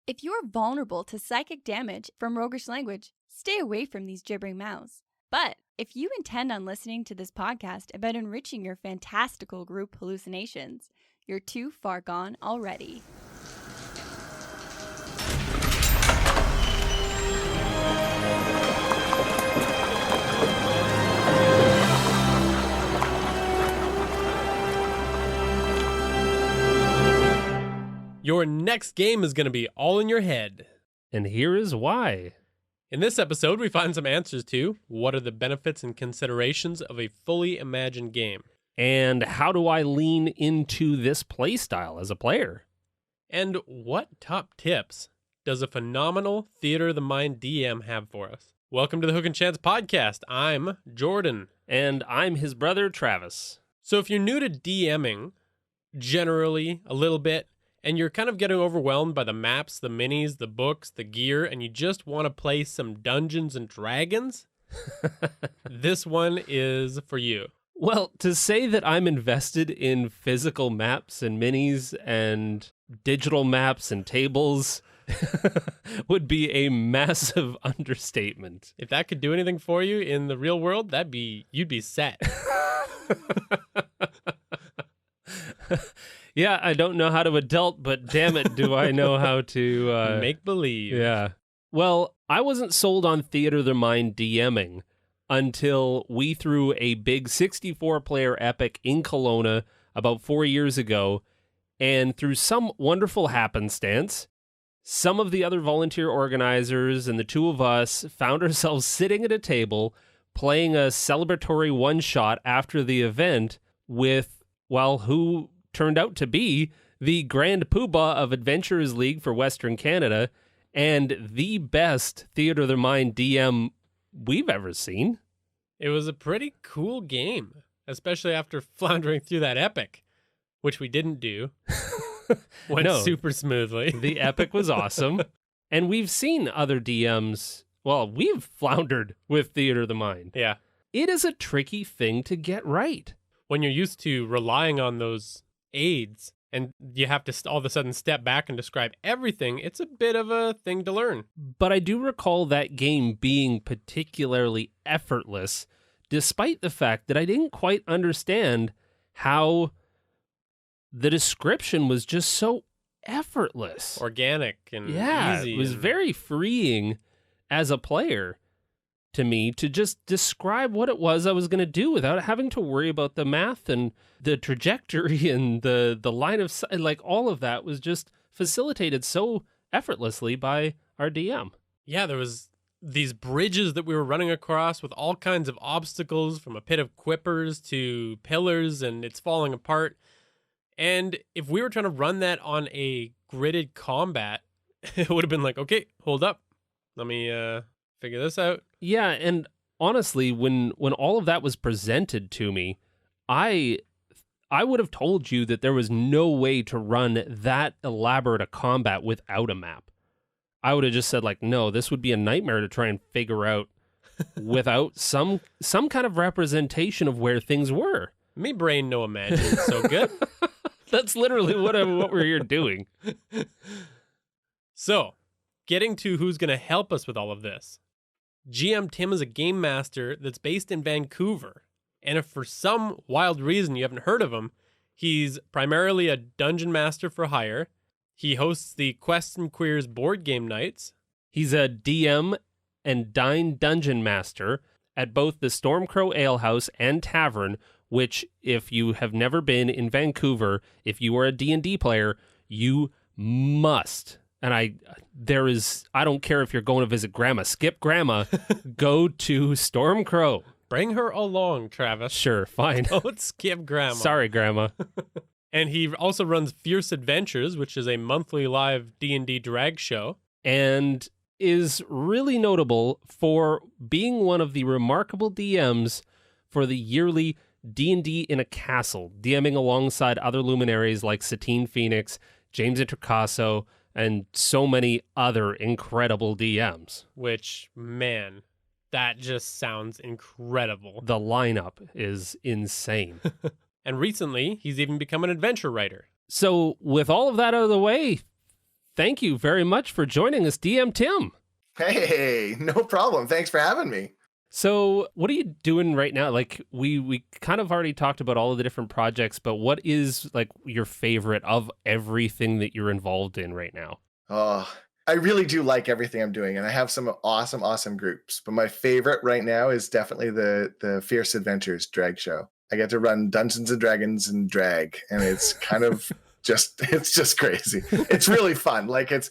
If you're vulnerable to psychic damage from roguish language, stay away from these gibbering mouths. But if you intend on listening to this podcast about enriching your fantastical group hallucinations, you're too far gone already. Your next game is going to be all in your head. And here is why. In this episode, we find some answers to what are the benefits and considerations of a fully imagined game. And how do I lean into this playstyle as a player? And what top tips does a phenomenal Theater of the Mind DM have for us? Welcome to the Hook and Chance podcast. I'm Jordan. And I'm his brother, Travis. So if you're new to DMing, generally a little bit, and you're kind of getting overwhelmed by the maps, the minis, the books, the gear, and you just want to play some Dungeons and Dragons, this one is for you. Well, to say that I'm invested in physical maps and minis and digital maps and tables would be a massive understatement. If that could do anything for you in the real world, you'd be set. Yeah, I don't know how to adult, but damn it, do I know how to... Make believe. Yeah. Well, I wasn't sold on Theater of the Mind DMing until we threw a big 64-player epic in Kelowna about 4 years ago, and through some wonderful happenstance, some of the other volunteer organizers and the two of us found ourselves sitting at a table playing a celebratory one-shot after the event with, well, who turned out to be the Grand Poobah of Adventurers League for Western Canada and the best Theater of the Mind DM we've ever seen. It was a pretty cool game, especially after floundering through that epic, which we didn't do. Went super smoothly. The epic was awesome. And we've seen other DMs. Well, we've floundered with Theater of the Mind. Yeah. It is a tricky thing to get right. When you're used to relying on those aids and you have to all of a sudden step back and describe everything, it's a bit of a thing to learn. But I do recall that game being particularly effortless, despite the fact that I didn't quite understand how the description was just so effortless. Organic and easy. It was very freeing as a player to me to just describe what it was I was going to do without having to worry about the math and the trajectory and the line of sight. Like, all of that was just facilitated so effortlessly by our DM. Yeah, there was these bridges that we were running across with all kinds of obstacles, from a pit of quippers to pillars, and it's falling apart. And if we were trying to run that on a gridded combat, it would have been like, okay, hold up. Let me figure this out. Yeah, and honestly, when all of that was presented to me, I would have told you that there was no way to run that elaborate a combat without a map. I would have just said, like, no, this would be a nightmare to try and figure out without some kind of representation of where things were. Me brain no imagine, so good. That's literally what we're here doing. So, getting to who's going to help us with all of this. GMTim is a game master that's based in Vancouver. And if for some wild reason you haven't heard of him, he's primarily a dungeon master for hire. He hosts the Quests and Queers board game nights. He's a DM and Dine Dungeon Master at both the Stormcrow Alehouse and Tavern, which, if you have never been in Vancouver, if you are a D&D player, you must. And I don't care if you're going to visit Grandma. Skip Grandma. Go to Stormcrow. Bring her along, Travis. Sure, fine. Don't skip Grandma. Sorry, Grandma. And he also runs Fierce Adventures, which is a monthly live D&D drag show. And is really notable for being one of the remarkable DMs for the yearly D&D in a Castle, DMing alongside other luminaries like Satine Phoenix, James Introcaso, and so many other incredible DMs. Which, man, that just sounds incredible. The lineup is insane. And recently, he's even become an adventure writer. So with all of that out of the way, thank you very much for joining us, GMTim. Hey, no problem. Thanks for having me. So what are you doing right now? Like we kind of already talked about all of the different projects, but what is like your favorite of everything that you're involved in right now? Oh, I really do like everything I'm doing, and I have some awesome groups. But my favorite right now is definitely the Fierce Adventures drag show. I get to run Dungeons and Dragons and drag, and it's kind of it's just crazy. It's really fun. Like it's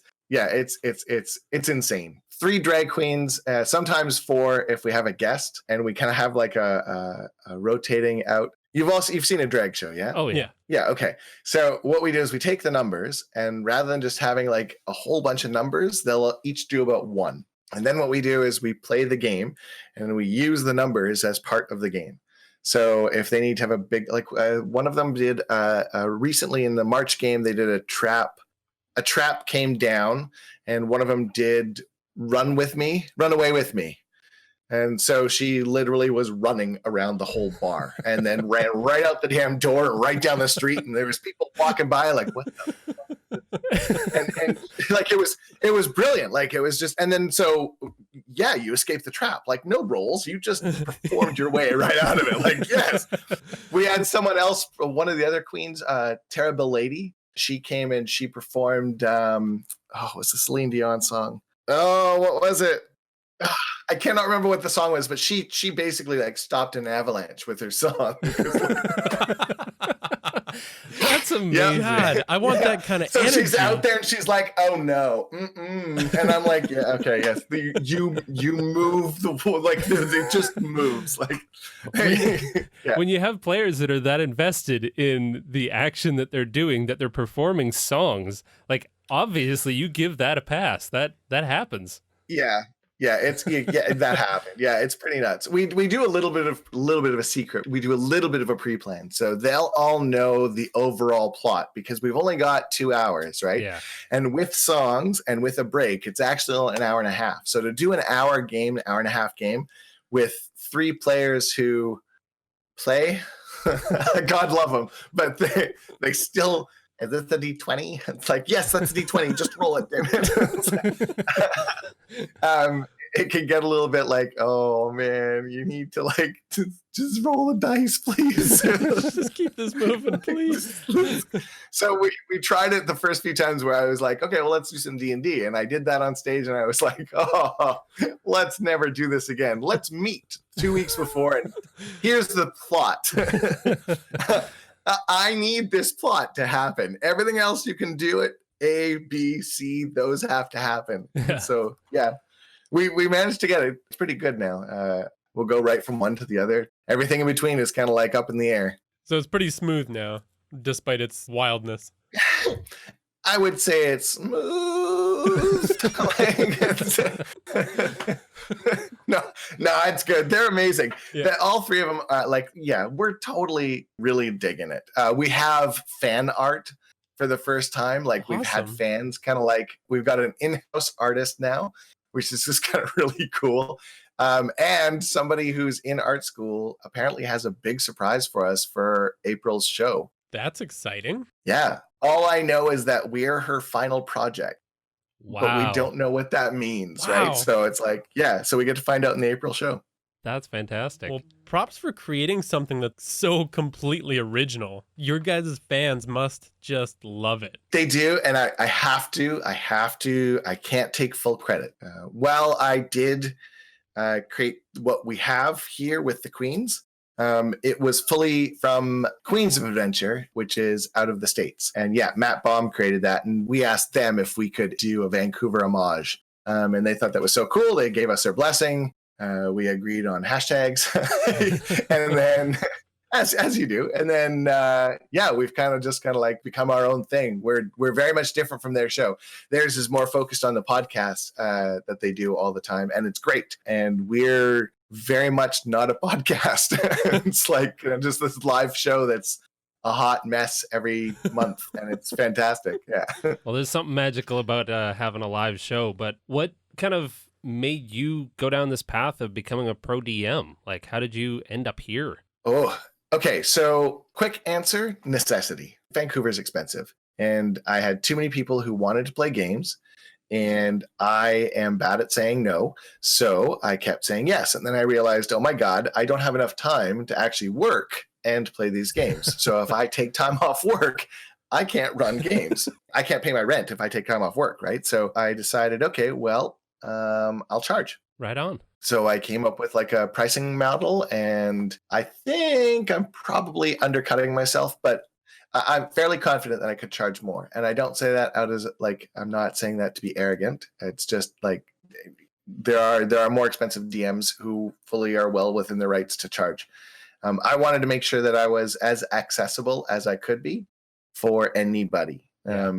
insane. 3 drag queens, sometimes 4 if we have a guest, and we kind of have like a rotating out. You've seen a drag show, yeah? Oh yeah. Yeah, okay. So what we do is we take the numbers, and rather than just having like a whole bunch of numbers, they'll each do about 1. And then what we do is we play the game, and we use the numbers as part of the game. So if they need to have a big, like one of them did recently in the March game, they did a trap. A trap came down, and one of them did run away with me. And so she literally was running around the whole bar and then ran right out the damn door, right down the street. And there was people walking by like, what the fuck? and like, it was brilliant. Like it was just, and then, so yeah, you escaped the trap, like no rolls. You just performed your way right out of it. Like, yes, we had someone else, one of the other queens, Terrible Lady. She came and she performed, what's the Celine Dion song? Oh, what was it? I cannot remember what the song was, but she basically like stopped an avalanche with her song. That's amazing. God, I want that kind of so energy. She's out there and she's like, oh no. And I'm like, yeah, okay, yes. You move it just moves. Like When you have players that are that invested in the action that they're doing, that they're performing songs, like obviously you give that a pass. That happens. Yeah, that happened. Yeah, it's pretty nuts. We do a little bit of a secret. We do a little bit of a pre-plan, so they'll all know the overall plot because we've only got 2 hours, right? Yeah. And with songs and with a break, it's actually an hour and a half. So to do an hour game, an hour and a half game with 3 players who play, God love them, but they still. Is this the D20? It's like, yes, that's the D20. Just roll it, damn it. It can get a little bit like, oh man, you need to like just roll the dice, please. Just keep this moving, please. So we tried it the first few times where I was like, okay, well, let's do some D&D. And I did that on stage and I was like, oh, let's never do this again. Let's meet 2 weeks before and here's the plot. I need this plot to happen. Everything else you can do it. A, B, C, those have to happen. Yeah. So yeah, we managed to get it. It's pretty good now. We'll go right from one to the other. Everything in between is kind of like up in the air. So it's pretty smooth now, despite its wildness. I would say it's smooth. No, it's good. They're amazing. Yeah. All 3 of them, we're totally really digging it. We have fan art for the first time. Like we've had fans, kind of like we've got an in-house artist now, which is just kind of really cool. And somebody who's in art school apparently has a big surprise for us for April's show. That's exciting. Yeah. All I know is that we're her final project. Wow. But we don't know what that means, Wow. right? So it's like, yeah, so we get to find out in the April show. That's fantastic. Well, props for creating something that's so completely original. Your guys' fans must just love it. They do, and I have to. I can't take full credit. I did create what we have here with the Queens. It was fully from Queens of Adventure, which is out of the States. And yeah, Matt Baum created that. And we asked them if we could do a Vancouver homage. And they thought that was so cool. They gave us their blessing. We agreed on hashtags. And then, as you do. And then, we've kind of like become our own thing. We're very much different from their show. Theirs is more focused on the podcast that they do all the time. And it's great. And we're very much not a podcast. It's like just this live show that's a hot mess every month, and it's fantastic. Yeah. Well, there's something magical about having a live show, but what kind of made you go down this path of becoming a pro DM? Like, how did you end up here? Oh, okay. So quick answer, necessity. Vancouver's expensive. and I had too many people who wanted to play games, and I am bad at saying no. So I kept saying yes. And then I realized, oh my God, I don't have enough time to actually work and play these games. So if I take time off work, I can't run games. I can't pay my rent if I take time off work, right? So I decided, okay, well, I'll charge. Right on. So I came up with like a pricing model, and I think I'm probably undercutting myself, but I'm fairly confident that I could charge more. And I don't say that out as like, I'm not saying that to be arrogant. It's just like there are more expensive DMs who fully are well within their rights to charge. I wanted to make sure that I was as accessible as I could be for anybody. Yeah.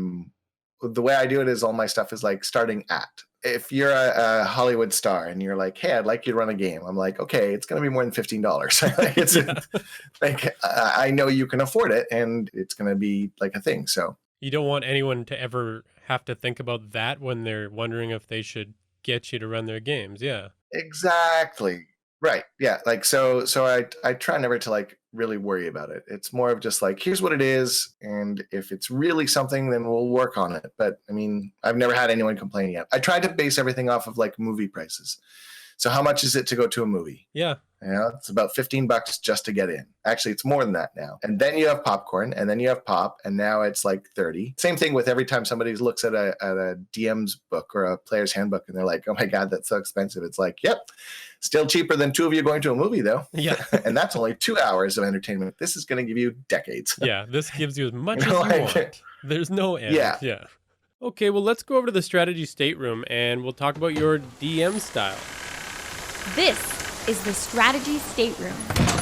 The way I do it is all my stuff is like starting at. If you're a Hollywood star and you're like, hey, I'd like you to run a game, I'm like, okay, it's going to be more than $15. It's like, I know you can afford it, and it's going to be like a thing. So You don't want anyone to ever have to think about that when they're wondering if they should get you to run their games. Yeah. exactly. Right. Yeah. Like, so I try never to like really worry about it. It's more of just like, here's what it is. And if it's really something, then we'll work on it. But I mean, I've never had anyone complain yet. I tried to base everything off of like movie prices. So how much is it to go to a movie? Yeah. Yeah, it's about $15 just to get in. Actually, it's more than that now. And then you have popcorn, and then you have pop, and now it's like 30. Same thing with every time somebody looks at a DM's book or a player's handbook, and they're like, oh my God, that's so expensive. It's like, yep, still cheaper than two of you going to a movie, though. Yeah. And that's only 2 hours of entertainment. This is going to give you decades. Yeah. This gives you as much You know, as you like- want. There's no end. Yeah. Yeah. Okay, well, let's go over to the strategy stateroom and we'll talk about your DM style. This is the strategy stateroom,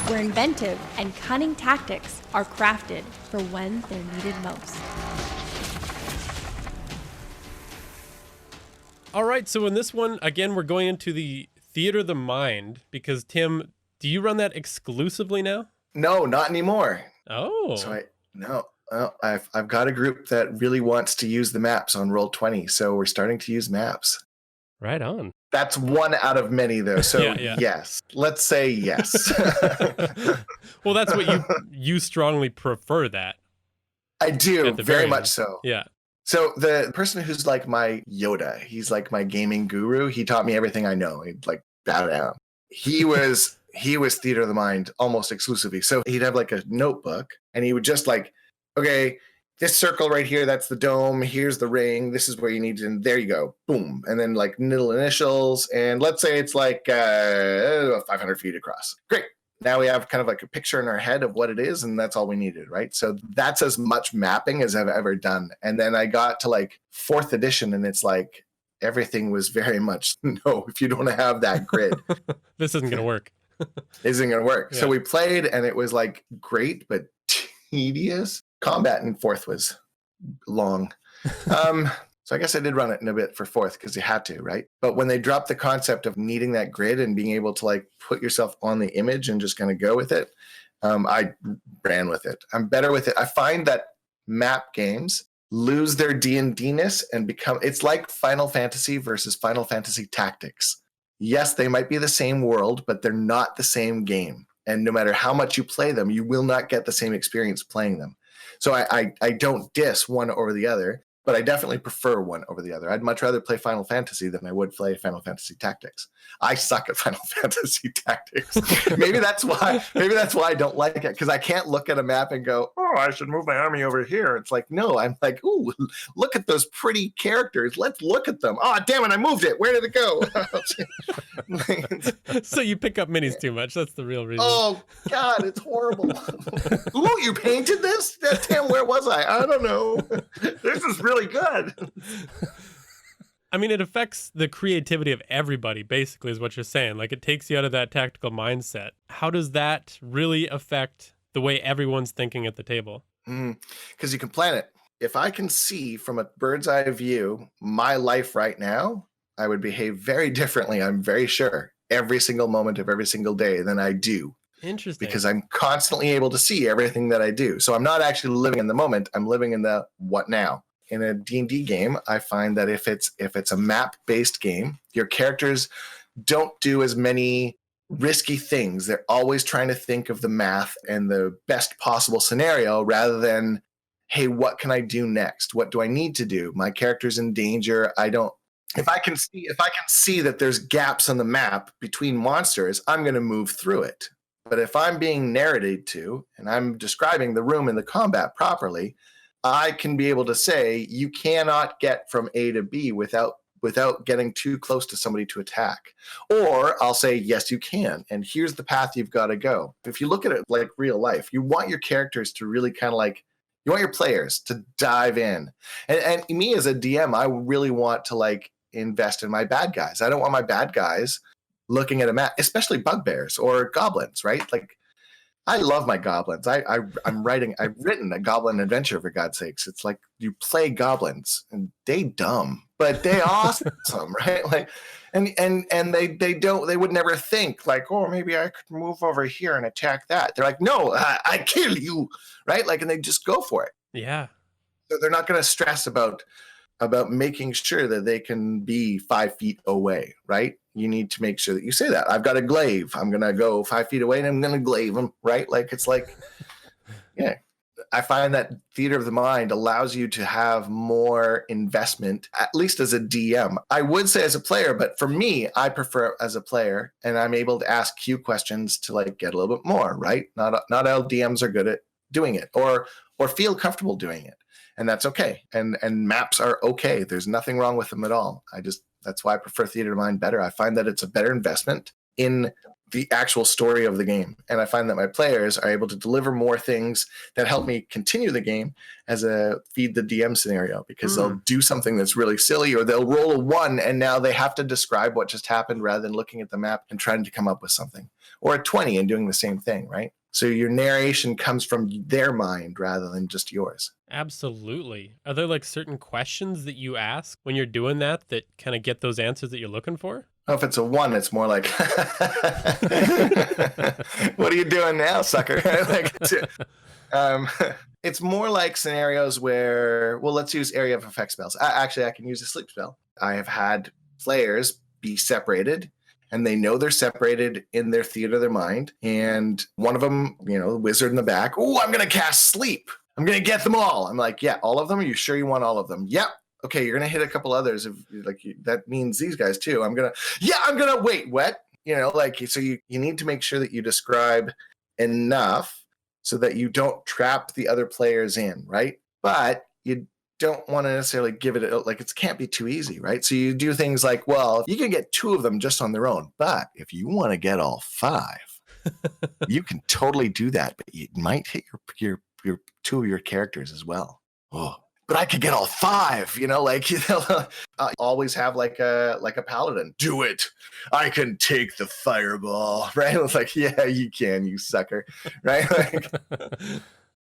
where inventive and cunning tactics are crafted for when they're needed most. All right, so in this one, again, we're going into the theater of the mind because, Tim, do you run that exclusively now? No, not anymore. Oh. So I've got a group that really wants to use the maps on Roll20, so we're starting to use maps. Right on. That's one out of many, though. So Yeah. yes, let's say yes. Well, that's what you strongly prefer that. I do, At the very very much end. so. Yeah. So the person who's like my Yoda, he's like my gaming guru. He taught me everything I know. He'd like bow down. He was theater of the mind almost exclusively. So he'd have like a notebook, and he would just like, okay, this circle right here, that's the dome. Here's the ring. This is where you need to, and there you go. Boom. And then like little initials. And let's say it's like 500 feet across. Great. Now we have kind of like a picture in our head of what it is, and that's all we needed, right? So that's as much mapping as I've ever done. And then I got to like 4th edition, and it's like everything was very much, no, if you don't have that grid, This isn't going to work. isn't going to work. Yeah. So we played, and it was like great, but tedious. Combat in 4th was long. So I guess I did run it in a bit for 4th because you had to, right? But when they dropped the concept of needing that grid and being able to like put yourself on the image and just kind of go with it, I ran with it. I'm better with it. I find that map games lose their D&D-ness and become, it's like Final Fantasy versus Final Fantasy Tactics. Yes, they might be the same world, but they're not the same game. And no matter how much you play them, you will not get the same experience playing them. So I don't diss one over the other, but I definitely prefer one over the other. I'd much rather play Final Fantasy than I would play Final Fantasy Tactics. I suck at Final Fantasy Tactics. Maybe that's why I don't like it, because I can't look at a map and go, oh, I should move my army over here. It's like, no, I'm like, ooh, look at those pretty characters. Let's look at them. Oh, damn it, I moved it. Where did it go? So you pick up minis too much. That's the real reason. Oh, God, it's horrible. Ooh, you painted this? Damn, where was I? I don't know. This is really good. I mean, it affects the creativity of everybody, basically, is what you're saying. Like, it takes you out of that tactical mindset. How does that really affect the way everyone's thinking at the table? Because you can plan it. If I can see from a bird's eye view my life right now, I would behave very differently, I'm very sure, every single moment of every single day than I do. Interesting. Because I'm constantly able to see everything that I do. So I'm not actually living in the moment. I'm living in the what now. In a D&D game, I find that if it's a map-based game, your characters don't do as many risky things. They're always trying to think of the math and the best possible scenario rather than hey, what can I do next? What do I need to do? My character's in danger. If I can see that there's gaps on the map between monsters, I'm going to move through it. But if I'm being narrated to and I'm describing the room and the combat properly, I can be able to say you cannot get from A to B without getting too close to somebody to attack. Or I'll say, yes, you can. And here's the path you've got to go. If you look at it like real life, you want your characters to really kind of like, you want your players to dive in. And me as a DM, I really want to like invest in my bad guys. I don't want my bad guys looking at a map, especially bugbears or goblins, right? Like, I love my goblins. I've written a goblin adventure, for God's sakes. It's like you play goblins and they dumb, but they awesome, right? Like, and they would never think like, oh, maybe I could move over here and attack that. They're like, no, I kill you, right? Like, and they just go for it. Yeah. So they're not going to stress about making sure that they can be 5 feet away, right? You need to make sure that you say that. I've got a glaive. I'm going to go 5 feet away and I'm going to glaive them, right? Like, it's like, yeah. I find that theater of the mind allows you to have more investment, at least as a DM. I would say as a player, but for me, I prefer as a player, and I'm able to ask Q questions to like get a little bit more, right? Not all DMs are good at doing it or feel comfortable doing it. And that's okay. And maps are okay. There's nothing wrong with them at all. That's why I prefer theater of mind better. I find that it's a better investment in the actual story of the game. And I find that my players are able to deliver more things that help me continue the game as a feed the DM scenario, because they'll do something that's really silly, or they'll roll a 1 and now they have to describe what just happened rather than looking at the map and trying to come up with something, or a 20 and doing the same thing, right? So your narration comes from their mind rather than just yours. Absolutely. Are there like certain questions that you ask when you're doing that kind of get those answers that you're looking for? Oh, if it's a 1, it's more like, what are you doing now, sucker? Like, it's more like scenarios where, well, let's use area of effect spells. Actually, I can use a sleep spell. I have had players be separated, and they know they're separated in their theater of their mind. And one of them, the wizard in the back, oh, I'm going to cast sleep. I'm going to get them all. I'm like, yeah, all of them? Are you sure you want all of them? Yep. Okay, you're going to hit a couple others. That means these guys too. Wait, what? So you need to make sure that you describe enough so that you don't trap the other players in, right? But you don't want to necessarily give it, like, it can't be too easy, right? So you do things like, well, you can get 2 of them just on their own, but if you want to get all 5, you can totally do that, but you might hit your 2 of your characters as well. Oh, but I could get all 5, always have like a paladin. Do it. I can take the fireball, right? It's like, yeah, you can, you sucker, right? Like,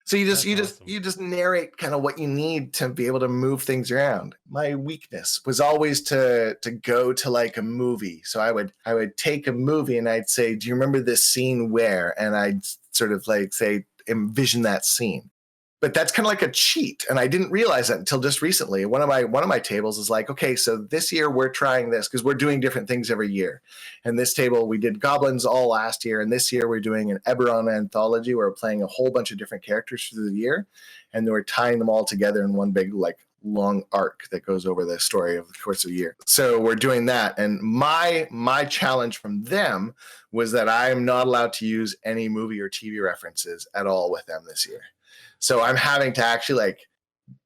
so you just narrate kind of what you need to be able to move things around. My weakness was always to go to like a movie. So I would take a movie and I'd say, do you remember this scene where? And I'd sort of like say, envision that scene. But that's kind of like a cheat, and I didn't realize that until just recently. One of my tables is like, okay, so this year we're trying this because we're doing different things every year. And this table, we did goblins all last year, and this year we're doing an Eberron anthology where we're playing a whole bunch of different characters through the year, and we're tying them all together in one big like long arc that goes over the story of the course of the year. So we're doing that, and my challenge from them was that I am not allowed to use any movie or TV references at all with them this year. So I'm having to actually like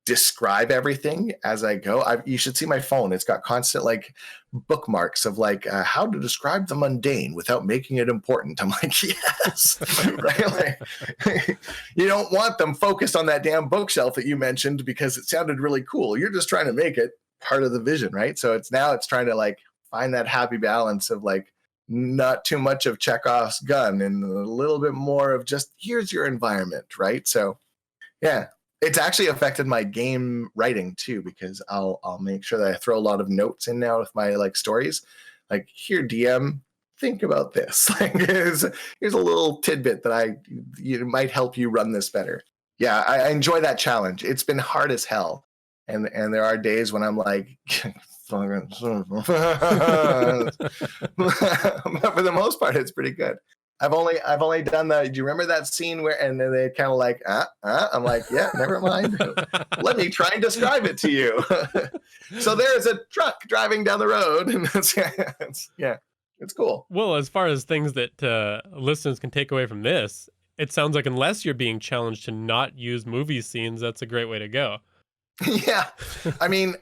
describe everything as I go. You should see my phone. It's got constant like bookmarks of like how to describe the mundane without making it important. I'm like, yes, right? Like, you don't want them focused on that damn bookshelf that you mentioned because it sounded really cool. You're just trying to make it part of the vision, right? So it's trying to like find that happy balance of like not too much of Chekhov's gun and a little bit more of just here's your environment, right? So yeah, it's actually affected my game writing too, because I'll make sure that I throw a lot of notes in now with my like stories. Like, here, DM, think about this. Like, here's a little tidbit that might help you run this better. Yeah, I enjoy that challenge. It's been hard as hell, and there are days when I'm like, but for the most part, it's pretty good. I've only done that. Do you remember that scene where, and then they kind of like, I'm like, yeah, never mind. Let me try and describe it to you. So there's a truck driving down the road, and it's cool. Well, as far as things that listeners can take away from this, it sounds like unless you're being challenged to not use movie scenes, that's a great way to go. Yeah. I mean,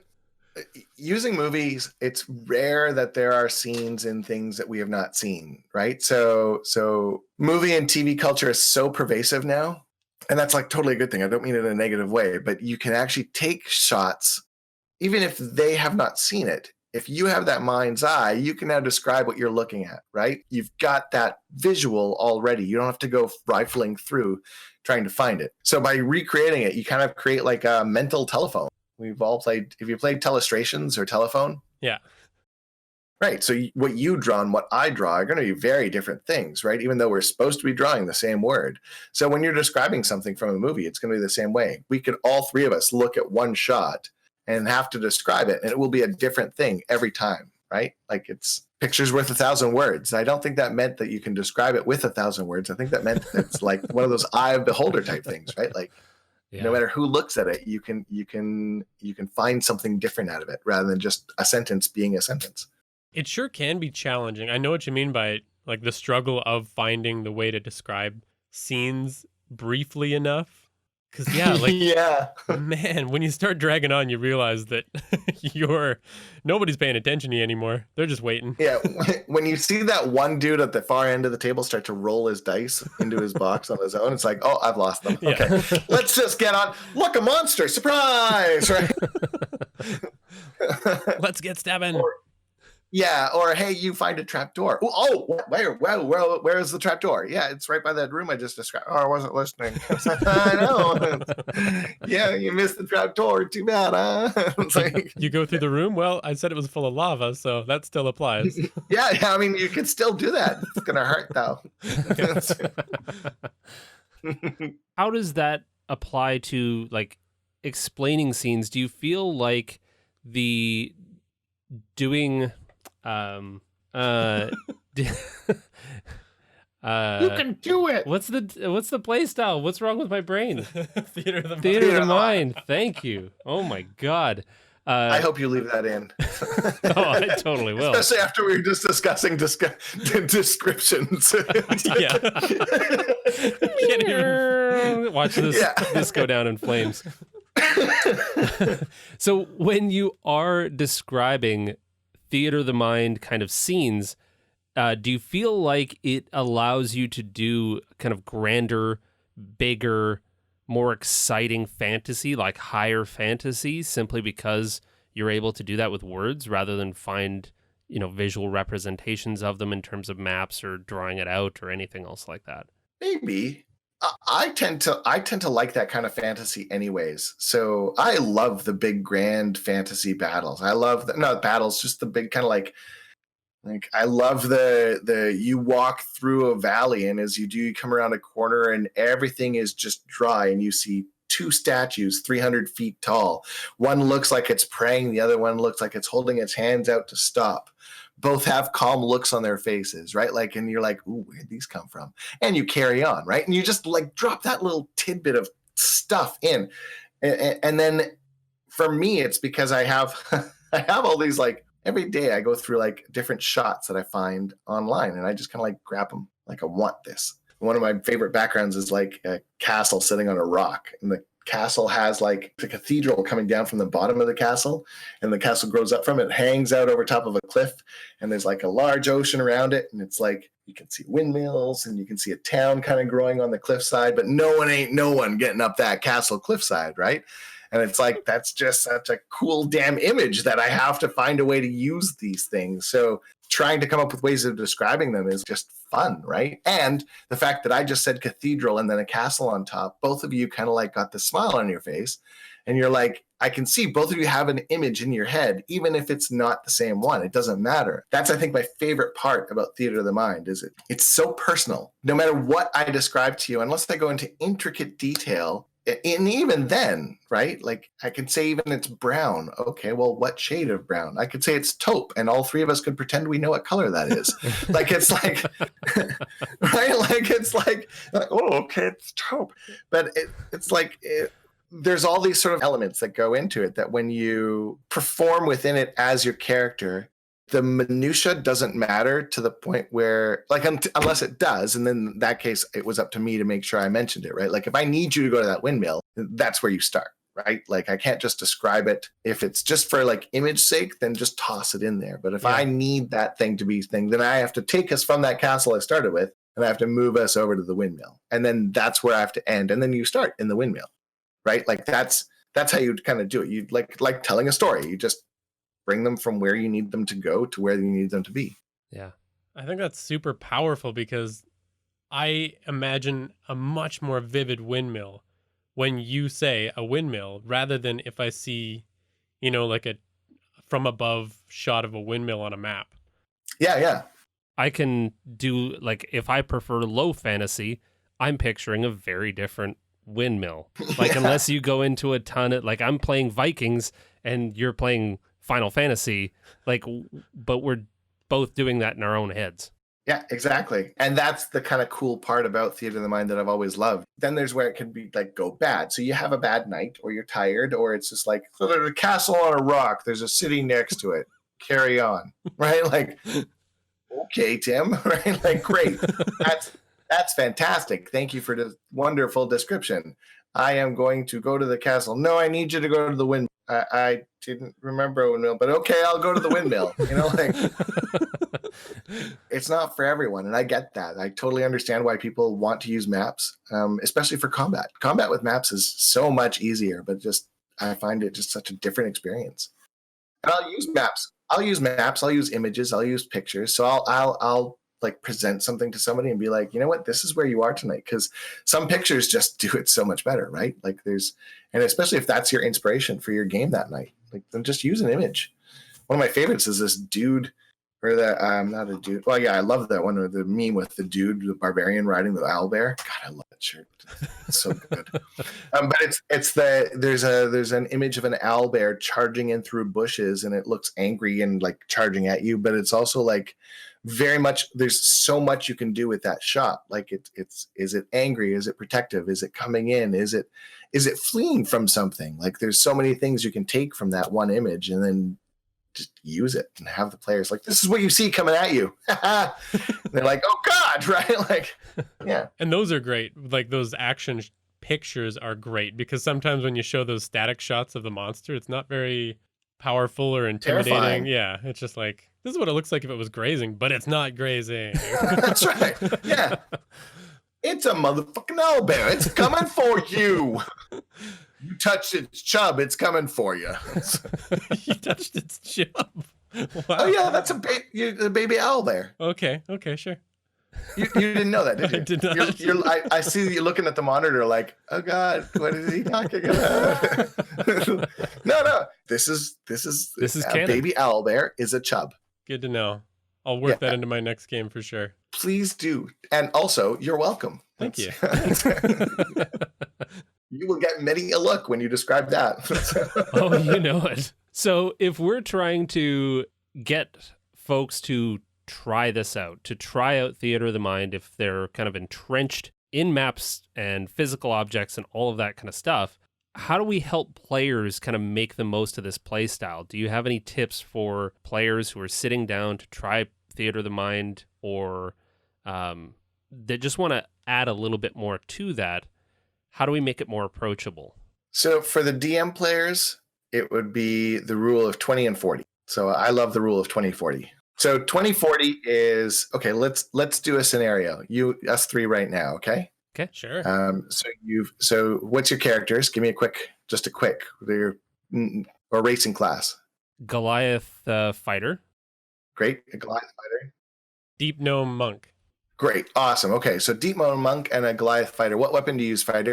using movies, it's rare that there are scenes in things that we have not seen, right? So movie and TV culture is so pervasive now, and that's like totally a good thing. I don't mean it in a negative way, but you can actually take shots, even if they have not seen it. If you have that mind's eye, you can now describe what you're looking at, right? You've got that visual already. You don't have to go rifling through trying to find it. So by recreating it, you kind of create like a mental telephone. We've all played, if you played Telestrations or Telephone. Yeah. Right. So what you draw and what I draw are going to be very different things, right? Even though we're supposed to be drawing the same word. So when you're describing something from a movie, it's going to be the same way. We could, all three of us, look at one shot and have to describe it, and it will be a different thing every time, right? Like it's pictures worth 1,000 words. I don't think that meant that you can describe it with 1,000 words. I think that meant it's like one of those eye of beholder type things, right? Like no matter who looks at it, you can find something different out of it rather than just a sentence being a sentence. It sure can be challenging. I know what you mean by like the struggle of finding the way to describe scenes briefly enough. Because man, when you start dragging on, you realize that nobody's paying attention to you anymore. They're just waiting. Yeah, when you see that one dude at the far end of the table start to roll his dice into his box on his own, it's like, oh, I've lost them. Okay, let's just get on. Look, a monster! Surprise! Right? Let's get stabbing. Or hey, you find a trapdoor. Oh, where is the trapdoor? Yeah, it's right by that room I just described. Oh, I wasn't listening. I know. Yeah, you missed the trapdoor. Too bad, huh? It's like, you go through the room? Well, I said it was full of lava, so that still applies. Yeah, I mean, you could still do that. It's going to hurt, though. How does that apply to, like, explaining scenes? Do you feel like the doing... you can do it. What's the play style? What's wrong with my brain? Theater of the mind. Thank you. Oh my God. I hope you leave that in. Oh, I totally will. Especially after we were just discussing descriptions. Yeah. Watch this go down in flames. So when you are describing theater of the mind kind of scenes, do you feel like it allows you to do kind of grander, bigger, more exciting fantasy, like higher fantasy, simply because you're able to do that with words rather than find, visual representations of them in terms of maps or drawing it out or anything else like that? Maybe. I tend to like that kind of fantasy anyways. So I love the big grand fantasy battles. I love not battles, just the big kind of like I love the you walk through a valley, and as you do, you come around a corner and everything is just dry, and you see two statues 300 feet tall. One looks like it's praying, the other one looks like it's holding its hands out to stop. Both have calm looks on their faces, right? Like, and you're like, ooh, where'd these come from? And you carry on, right? And you just like drop that little tidbit of stuff in. And then for me, it's because I have all these, like, every day I go through like different shots that I find online, and I just kind of like grab them. Like, I want this. One of my favorite backgrounds is like a castle sitting on a rock, and the castle has like the cathedral coming down from the bottom of the castle, and the castle grows up from it, hangs out over top of a cliff, and there's like a large ocean around it, and it's like you can see windmills and you can see a town kind of growing on the cliffside, but no one getting up that castle cliffside, right? And it's like, that's just such a cool damn image that I have to find a way to use these things. So trying to come up with ways of describing them is just fun, right? And the fact that I just said cathedral and then a castle on top, both of you kind of like got the smile on your face, and you're like, I can see both of you have an image in your head, even if it's not the same one. It doesn't matter. That's, I think, my favorite part about theater of the mind is it's so personal. No matter what I describe to you, unless I go into intricate detail, and even then, right? Like I could say even it's brown. Okay, well, what shade of brown? I could say it's taupe, and all three of us could pretend we know what color that is. Like it's like, right? Like it's like oh, okay, it's taupe. But it's like there's all these sort of elements that go into it that when you perform within it as your character, the minutia doesn't matter to the point where, like, unless it does, and then in that case, it was up to me to make sure I mentioned it, right? Like, if I need you to go to that windmill, that's where you start, right? Like, I can't just describe it. If it's just for like image sake, then just toss it in there. But if I need that thing to be thing, then I have to take us from that castle I started with, and I have to move us over to the windmill, and then that's where I have to end, and then you start in the windmill, right? Like that's how you kind of do it. You like telling a story. You just bring them from where you need them to go to where you need them to be. Yeah. I think that's super powerful because I imagine a much more vivid windmill when you say a windmill rather than if I see, like a from above shot of a windmill on a map. Yeah. I can do, like, if I prefer low fantasy, I'm picturing a very different windmill. Like, unless you go into a ton of, like, I'm playing Vikings and you're playing Final Fantasy, like, but we're both doing that in our own heads. Yeah, exactly. And that's the kind of cool part about Theater of the Mind that I've always loved. Then there's where it can be like go bad. So you have a bad night, or you're tired, or it's just like, so there's a castle on a rock, there's a city next to it. Carry on. Right? Like, okay, Tim. Right? Like, great. That's fantastic. Thank you for the wonderful description. I am going to go to the castle. No, I need you to go to the windmill. I didn't remember a windmill, but okay, I'll go to the windmill. Like it's not for everyone, and I get that. I totally understand why people want to use maps, especially for combat. Combat with maps is so much easier, but just I find it just such a different experience. And I'll use maps. I'll use images. I'll use pictures. So I'll like present something to somebody and be like, you know what, this is where you are tonight, because some pictures just do it so much better, right? Like and especially if that's your inspiration for your game that night, like then just use an image. One of my favorites is this dude, or not a dude. Well, yeah, I love that one, or the meme with the dude, the barbarian riding the owlbear. God, I love that shirt. It's so good. But there's an image of an owlbear charging in through bushes, and it looks angry and like charging at you, but it's also like very much, there's so much you can do with that shot. Like it's is it angry? Is it protective? Is it coming in? Is it fleeing from something? Like there's so many things you can take from that one image and then just use it and have the players like, this is what you see coming at you. They're like, oh God, right? Like, yeah. And those are great. Like those action pictures are great because sometimes when you show those static shots of the monster, it's not very powerful or intimidating. Terrifying. Yeah, it's just like, this is what it looks like if it was grazing, but it's not grazing. That's right. Yeah. It's a motherfucking owlbear. It's coming for you. You touched its chub, it's coming for you. You touched its chub. Wow. Oh yeah, that's a baby owlbear. Okay, sure. You didn't know that, did you? I did not. I see you looking at the monitor like, oh God, what is he talking about? No. This is canon. baby owlbear is a chub. Good to know. I'll work that into my next game for sure. Please do. And also, you're welcome. Thank you. You will get many a look when you describe that. Oh, you know it. So if we're trying to get folks to try this out, to try out Theater of the Mind, if they're kind of entrenched in maps and physical objects and all of that kind of stuff, how do we help players kind of make the most of this play style? Do you have any tips for players who are sitting down to try Theater of the Mind, or that just want to add a little bit more to that? How do we make it more approachable? So for the DM players, it would be the rule of 20 and 40. So I love the rule of 20-40. So 20-40 is, okay, let's do a scenario. Us three right now, okay? Okay, sure. So what's your characters? Give me a quick, or racing class. Goliath fighter. Great, a Goliath fighter. Deep gnome monk. Great, awesome. Okay, so deep gnome monk and a Goliath fighter. What weapon do you use, fighter?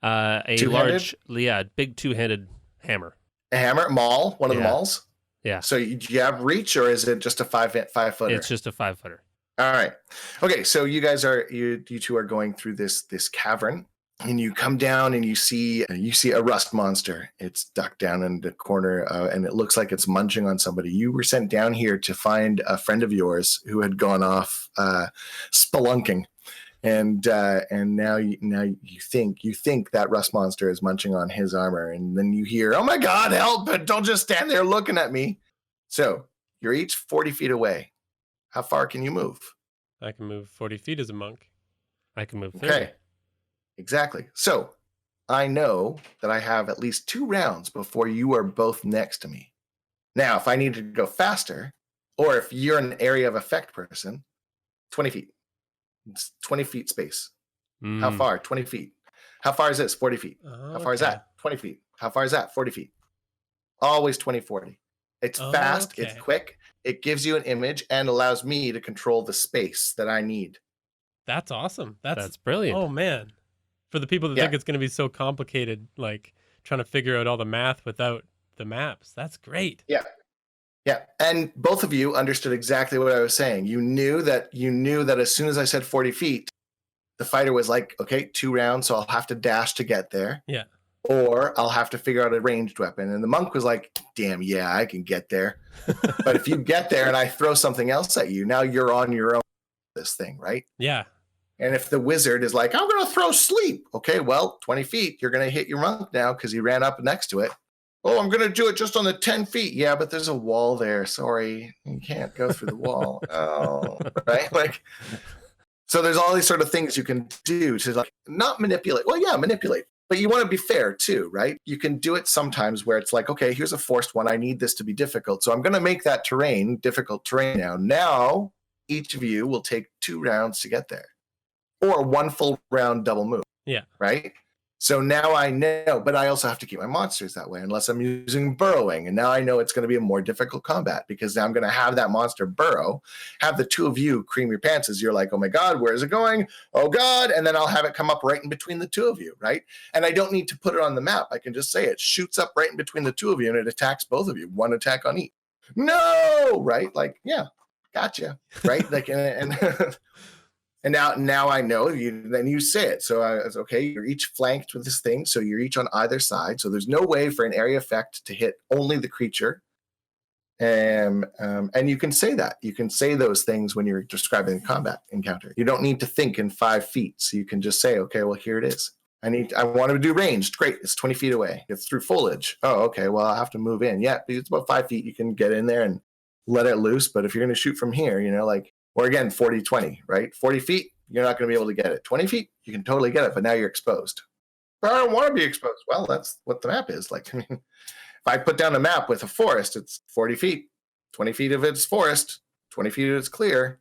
A Two-handed? large, big two-handed hammer. A hammer, maul, one of the Yeah. mauls. Yeah. So do you have reach, or is it just a 5-footer? It's just a 5-footer. All right. Okay, so you guys you two are going through this cavern, and you come down and you see a rust monster. It's ducked down in the corner, and it looks like it's munching on somebody. You were sent down here to find a friend of yours who had gone off spelunking, and now you think that rust monster is munching on his armor, and then you hear, "Oh my God, help! But don't just stand there looking at me." So you're each 40 feet away. How far can you move? I can move 40 feet as a monk. I can move 30. Okay. Exactly. So I know that I have at least 2 rounds before you are both next to me. Now, if I need to go faster, or if you're an area of effect person, 20 feet. It's 20 feet space. How far? 20 feet. How far is this? 40 feet. How far is that? 20 feet. How far is that? 40 feet. Always 20, 40. It's fast. It's quick. It gives you an image and allows me to control the space that I need. That's awesome. That's brilliant. Oh, man. For the people that think it's going to be so complicated, like trying to figure out all the math without the maps. That's great. Yeah. Yeah. And both of you understood exactly what I was saying. You knew that as soon as I said 40 feet, the fighter was like, okay, 2 rounds, so I'll have to dash to get there. Yeah. Or I'll have to figure out a ranged weapon. And the monk was like, damn, yeah, I can get there. But if you get there and I throw something else at you, now you're on your own this thing, right? Yeah. And if the wizard is like, I'm going to throw sleep. Okay, well, 20 feet, you're going to hit your monk now because he ran up next to it. Oh, I'm going to do it just on the 10 feet. Yeah, but there's a wall there. Sorry, you can't go through the wall. Oh, right? Like, so there's all these sort of things you can do to like not manipulate. Well, yeah, manipulate. But you want to be fair too, right? You can do it sometimes where it's like, okay, here's a forced one. I need this to be difficult. So I'm going to make that terrain difficult terrain now. Now, each of you will take 2 rounds to get there. Or 1 full round double move. Yeah. Right? So now I know, but I also have to keep my monsters that way unless I'm using burrowing. And now I know it's going to be a more difficult combat because now I'm going to have that monster burrow, have the 2 of you cream your pants as you're like, oh my God, where is it going? Oh God. And then I'll have it come up right in between the 2 of you, right? And I don't need to put it on the map. I can just say it shoots up right in between the 2 of you and it attacks both of you. 1 attack on each. No, right? Like, yeah, gotcha, right? Like, and And now I know you. Then you say it. So I was okay. You're each flanked with this thing. So you're each on either side. So there's no way for an area effect to hit only the creature. And you can say that. You can say those things when you're describing the combat encounter. You don't need to think in 5 feet. So you can just say, okay, well, here it is. I want to do ranged. Great. It's 20 feet away. It's through foliage. Oh, okay. Well, I'll have to move in. Yeah, it's about 5 feet. You can get in there and let it loose. But if you're going to shoot from here, like, or again, 40, 20, right? 40 feet, you're not going to be able to get it. 20 feet, you can totally get it, but now you're exposed. But I don't want to be exposed. Well, that's what the map is. Like, I mean, if I put down a map with a forest, it's 40 feet. 20 feet of it's forest, 20 feet of it's clear.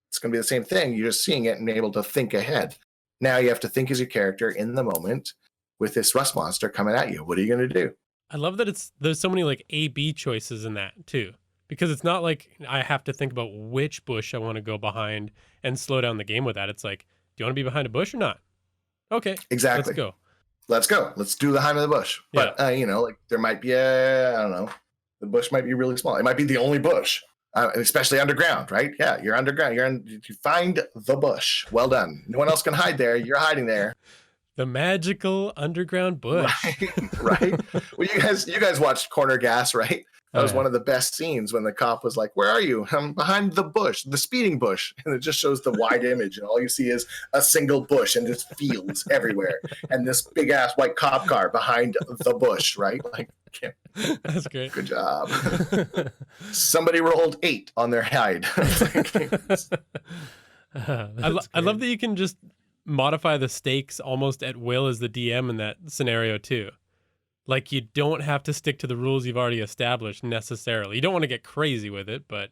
It's going to be the same thing. You're just seeing it and able to think ahead. Now you have to think as your character in the moment with this rust monster coming at you. What are you going to do? I love that there's so many like A-B choices in that too. Because it's not like I have to think about which bush I want to go behind and slow down the game with that. It's like, do you want to be behind a bush or not? Okay. Exactly. Let's go. Let's do the behind of the bush. But, like there might be I don't know, the bush might be really small. It might be the only bush, especially underground, right? Yeah, you're underground. You find the bush. Well done. No one else can hide there. You're hiding there. The magical underground bush. Right. Well, you guys watched Corner Gas, right? That was one of the best scenes when the cop was like, where are you? I'm behind the bush, the speeding bush. And it just shows the wide image. And all you see is a single bush and just fields everywhere. And this big ass white cop car behind the bush, right? Like, that's great. Good job. Somebody rolled 8 on their hide. I love that you can just modify the stakes almost at will as the DM in that scenario too. Like, you don't have to stick to the rules you've already established necessarily. You don't want to get crazy with it, but...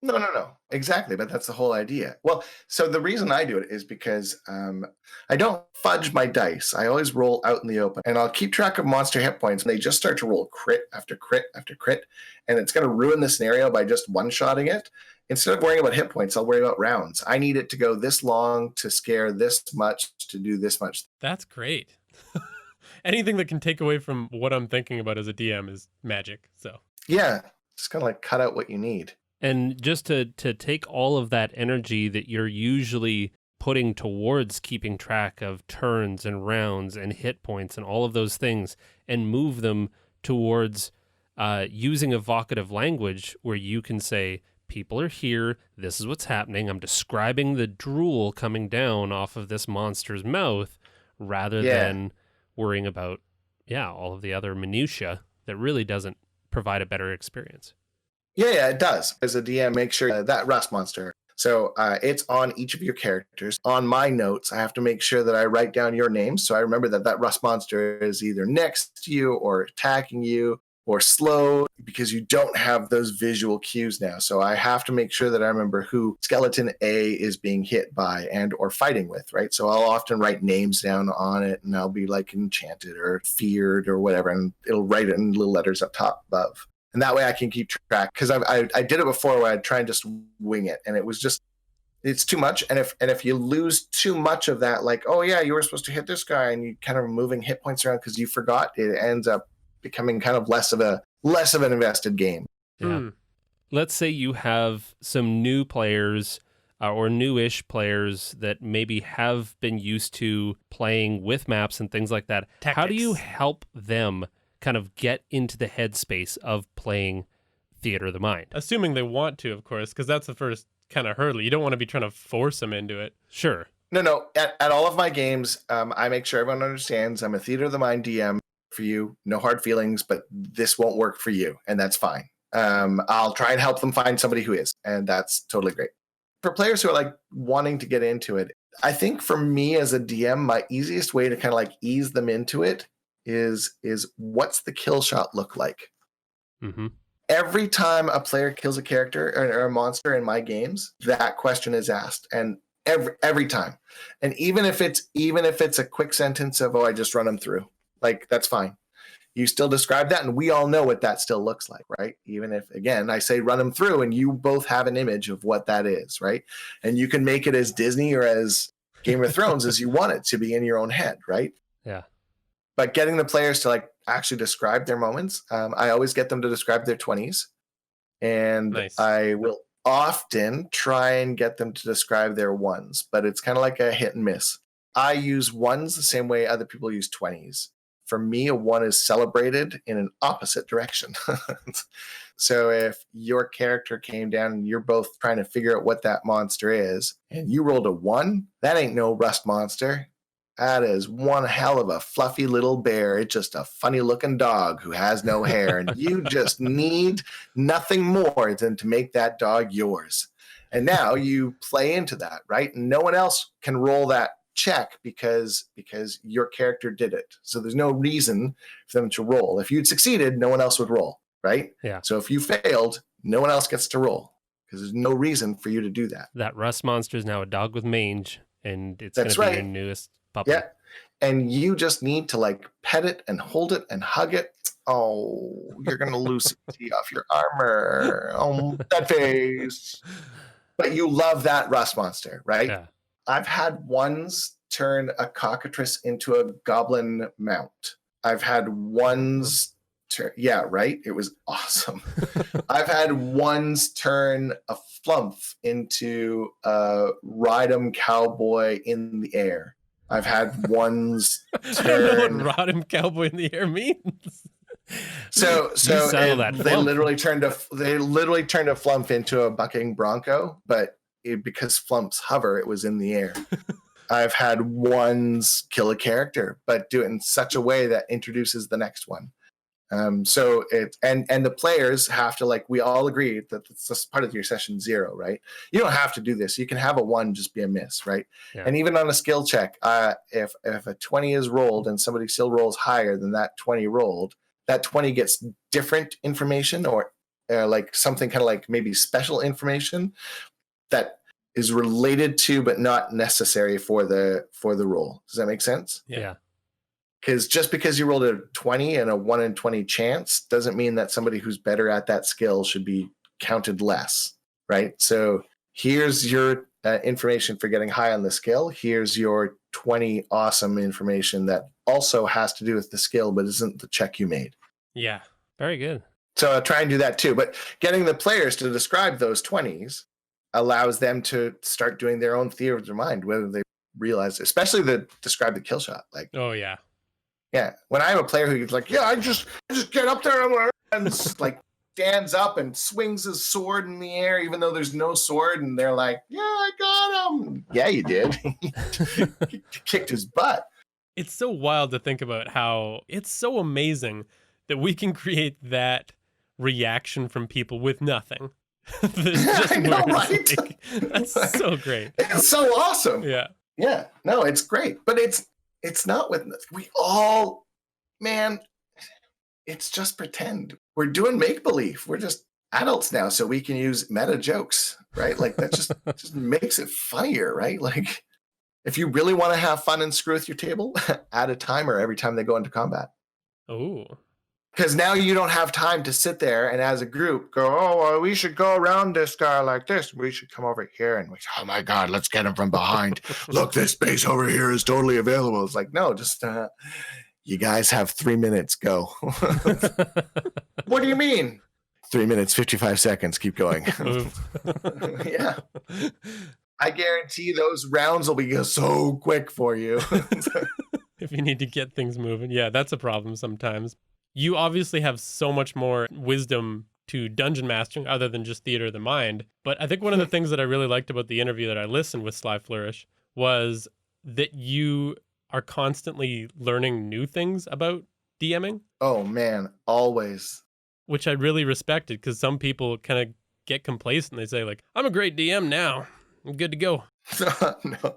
No. Exactly, but that's the whole idea. Well, so the reason I do it is because I don't fudge my dice. I always roll out in the open, and I'll keep track of monster hit points, and they just start to roll crit after crit after crit, and it's going to ruin the scenario by just one-shotting it. Instead of worrying about hit points, I'll worry about rounds. I need it to go this long to scare this much to do this much. That's great. Anything that can take away from what I'm thinking about as a DM is magic. So yeah, just kind of like cut out what you need. And just to take all of that energy that you're usually putting towards keeping track of turns and rounds and hit points and all of those things, and move them towards using evocative language where you can say, people are here, this is what's happening, I'm describing the drool coming down off of this monster's mouth, rather than worrying about, all of the other minutia that really doesn't provide a better experience. Yeah, it does. As a DM, make sure that rust monster. So it's on each of your characters. On my notes, I have to make sure that I write down your name. So I remember that rust monster is either next to you or attacking you or slow, because you don't have those visual cues now. So I have to make sure that I remember who skeleton A is being hit by and or fighting with, right? So I'll often write names down on it, and I'll be like enchanted or feared or whatever, and it'll write it in little letters up top above. And that way I can keep track, because I did it before where I'd try and just wing it, and it's too much. And if you lose too much of that, like, oh yeah, you were supposed to hit this guy, and you kind of moving hit points around because you forgot, it ends up becoming kind of less of an invested game. Let's say you have some new players or newish players that maybe have been used to playing with maps and things like that. Tactics. How do you help them kind of get into the headspace of playing Theater of the Mind? Assuming they want to, of course, because that's the first kind of hurdle. You don't want to be trying to force them into it. Sure. No. At all of my games, I make sure everyone understands I'm a Theater of the Mind DM for you. No hard feelings, but this won't work for you, and that's fine. I'll try and help them find somebody who is, and that's totally great. For players who are like wanting to get into it, I think for me as a DM, my easiest way to kind of like ease them into it is what's the kill shot look like? Mm-hmm. Every time a player kills a character or a monster in my games, that question is asked, and every time. And even if it's a quick sentence of, oh, I just run them through, like, that's fine. You still describe that, and we all know what that still looks like, right? Even if, again, I say run them through, and you both have an image of what that is, right? And you can make it as Disney or as Game of Thrones as you want it to be in your own head, right? Yeah. But getting the players to like actually describe their moments, I always get them to describe their 20s, and Nice. I will often try and get them to describe their ones, but it's kind of like a hit and miss. I use ones the same way other people use 20s. For me, a one is celebrated in an opposite direction. So if your character came down and you're both trying to figure out what that monster is, and you rolled a one, that ain't no rust monster. That is one hell of a fluffy little bear. It's just a funny looking dog who has no hair. And you just need nothing more than to make that dog yours. And now you play into that, right? And no one else can roll that check because your character did it. So there's no reason for them to roll. If you'd succeeded, no one else would roll, right? Yeah. So if you failed, no one else gets to roll because there's no reason for you to do that. That rust monster is now a dog with mange, and it's going That's to be right. your newest puppy. Yeah. And you just need to like pet it and hold it and hug it. Oh, you're going to lose off your armor. Oh, that face. But you love that rust monster, right? Yeah. I've had ones turn a cockatrice into a goblin mount. I've had ones turn, yeah, right? It was awesome. I've had ones turn a flump into a ride-em cowboy in the air. I've had ones I don't know turn... what Rodham Cowboy in the Air means. So settle that they flump. literally turned a flump into a bucking bronco, but because flumps hover, it was in the air. I've had ones kill a character, but do it in such a way that introduces the next one. So it and the players have to, like, we all agree that it's just part of your session 0, right? You don't have to do this. You can have a 1 just be a miss, right? Yeah. And even on a skill check, if a 20 is rolled and somebody still rolls higher than that 20 rolled, that 20 gets different information or like something kind of like maybe special information that is related to but not necessary for the roll. Does that make sense? Yeah. Because just because you rolled a 20 and a 1 in 20 chance doesn't mean that somebody who's better at that skill should be counted less, right? So here's your information for getting high on the skill. Here's your 20 awesome information that also has to do with the skill but isn't the check you made. Yeah. Very good. So I'll try and do that too. But getting the players to describe those 20s allows them to start doing their own theater of their mind, whether they realize, especially the describe the kill shot. Like, oh yeah, yeah. When I have a player who's like, yeah, I just get up there and like stands up and swings his sword in the air, even though there's no sword, and they're like, yeah, I got him. Yeah, you did. You kicked his butt. It's so wild to think about how it's so amazing that we can create that reaction from people with nothing. I know, right? Like, that's so great. It's so awesome. Yeah. Yeah. No, it's great. But it's not with we all, man, it's just pretend. We're doing make-believe. We're just adults now, so we can use meta jokes, right? Like that just makes it funnier, right? Like if you really want to have fun and screw with your table, add a timer every time they go into combat. Oh. Because now you don't have time to sit there and as a group go, oh, well, we should go around this guy like this. We should come over here and oh my God, let's get him from behind. Look, this space over here is totally available. It's like, no, just you guys have 3 minutes. Go. What do you mean? 3 minutes, 55 seconds. Keep going. Yeah. I guarantee those rounds will be so quick for you. If you need to get things moving. Yeah, that's a problem sometimes. You obviously have so much more wisdom to dungeon mastering other than just theater of the mind. But I think one of the things that I really liked about the interview that I listened with Sly Flourish was that you are constantly learning new things about DMing. Oh, man, always. Which I really respected because some people kind of get complacent. They say like, I'm a great DM now. I'm good to go. No.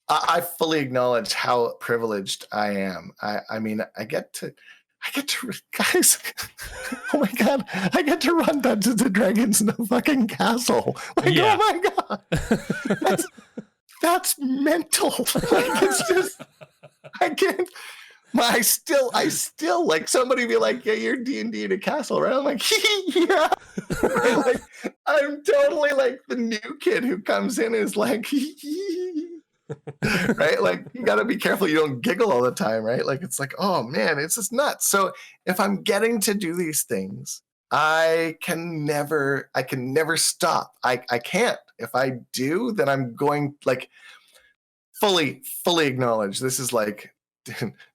I fully acknowledge how privileged I am. I mean, I get to guys. Oh my God, I get to run Dungeons and Dragons in a fucking castle. Like, yeah. Oh my God, that's mental. Like, it's just, I can't. I still like somebody be like, yeah, you're D&D in a castle, right? I'm like, yeah. Right? Like, I'm totally like the new kid who comes in and is like, right? Like you got to be careful you don't giggle all the time, right? Like it's like, oh man, it's just nuts. So if I'm getting to do these things, I can never stop. I can't. If I do, then I'm going like fully acknowledge this is like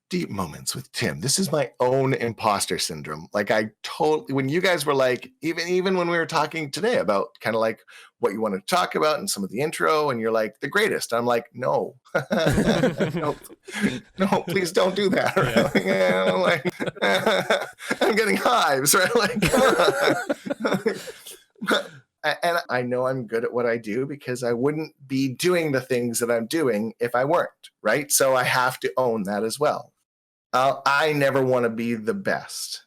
deep moments with Tim. This is my own imposter syndrome. Like I totally, when you guys were like, even when we were talking today about kind of like what you wanted to talk about and some of the intro, and you're like the greatest. I'm like, no, no, please don't do that. Right? Yeah. Like, I'm getting hives, right? Like, and I know I'm good at what I do because I wouldn't be doing the things that I'm doing if I weren't, right? So I have to own that as well. I never want to be the best.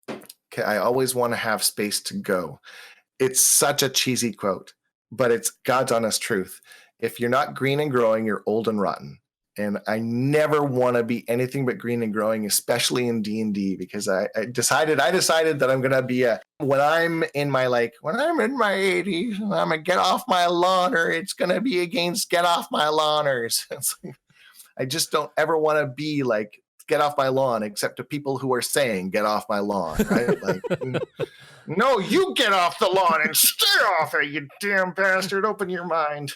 Okay, I always want to have space to go. It's such a cheesy quote, but it's God's honest truth. If you're not green and growing, you're old and rotten. And I never want to be anything but green and growing, especially in D&D, because I decided that I'm going to be when I'm in my 80s, I'm going to get off my lawn, or it's going to be against get off my lawners. Like, I just don't ever want to be like, get off my lawn, except to people who are saying, get off my lawn, right? Like, no, you get off the lawn and stay off it, you damn bastard, open your mind.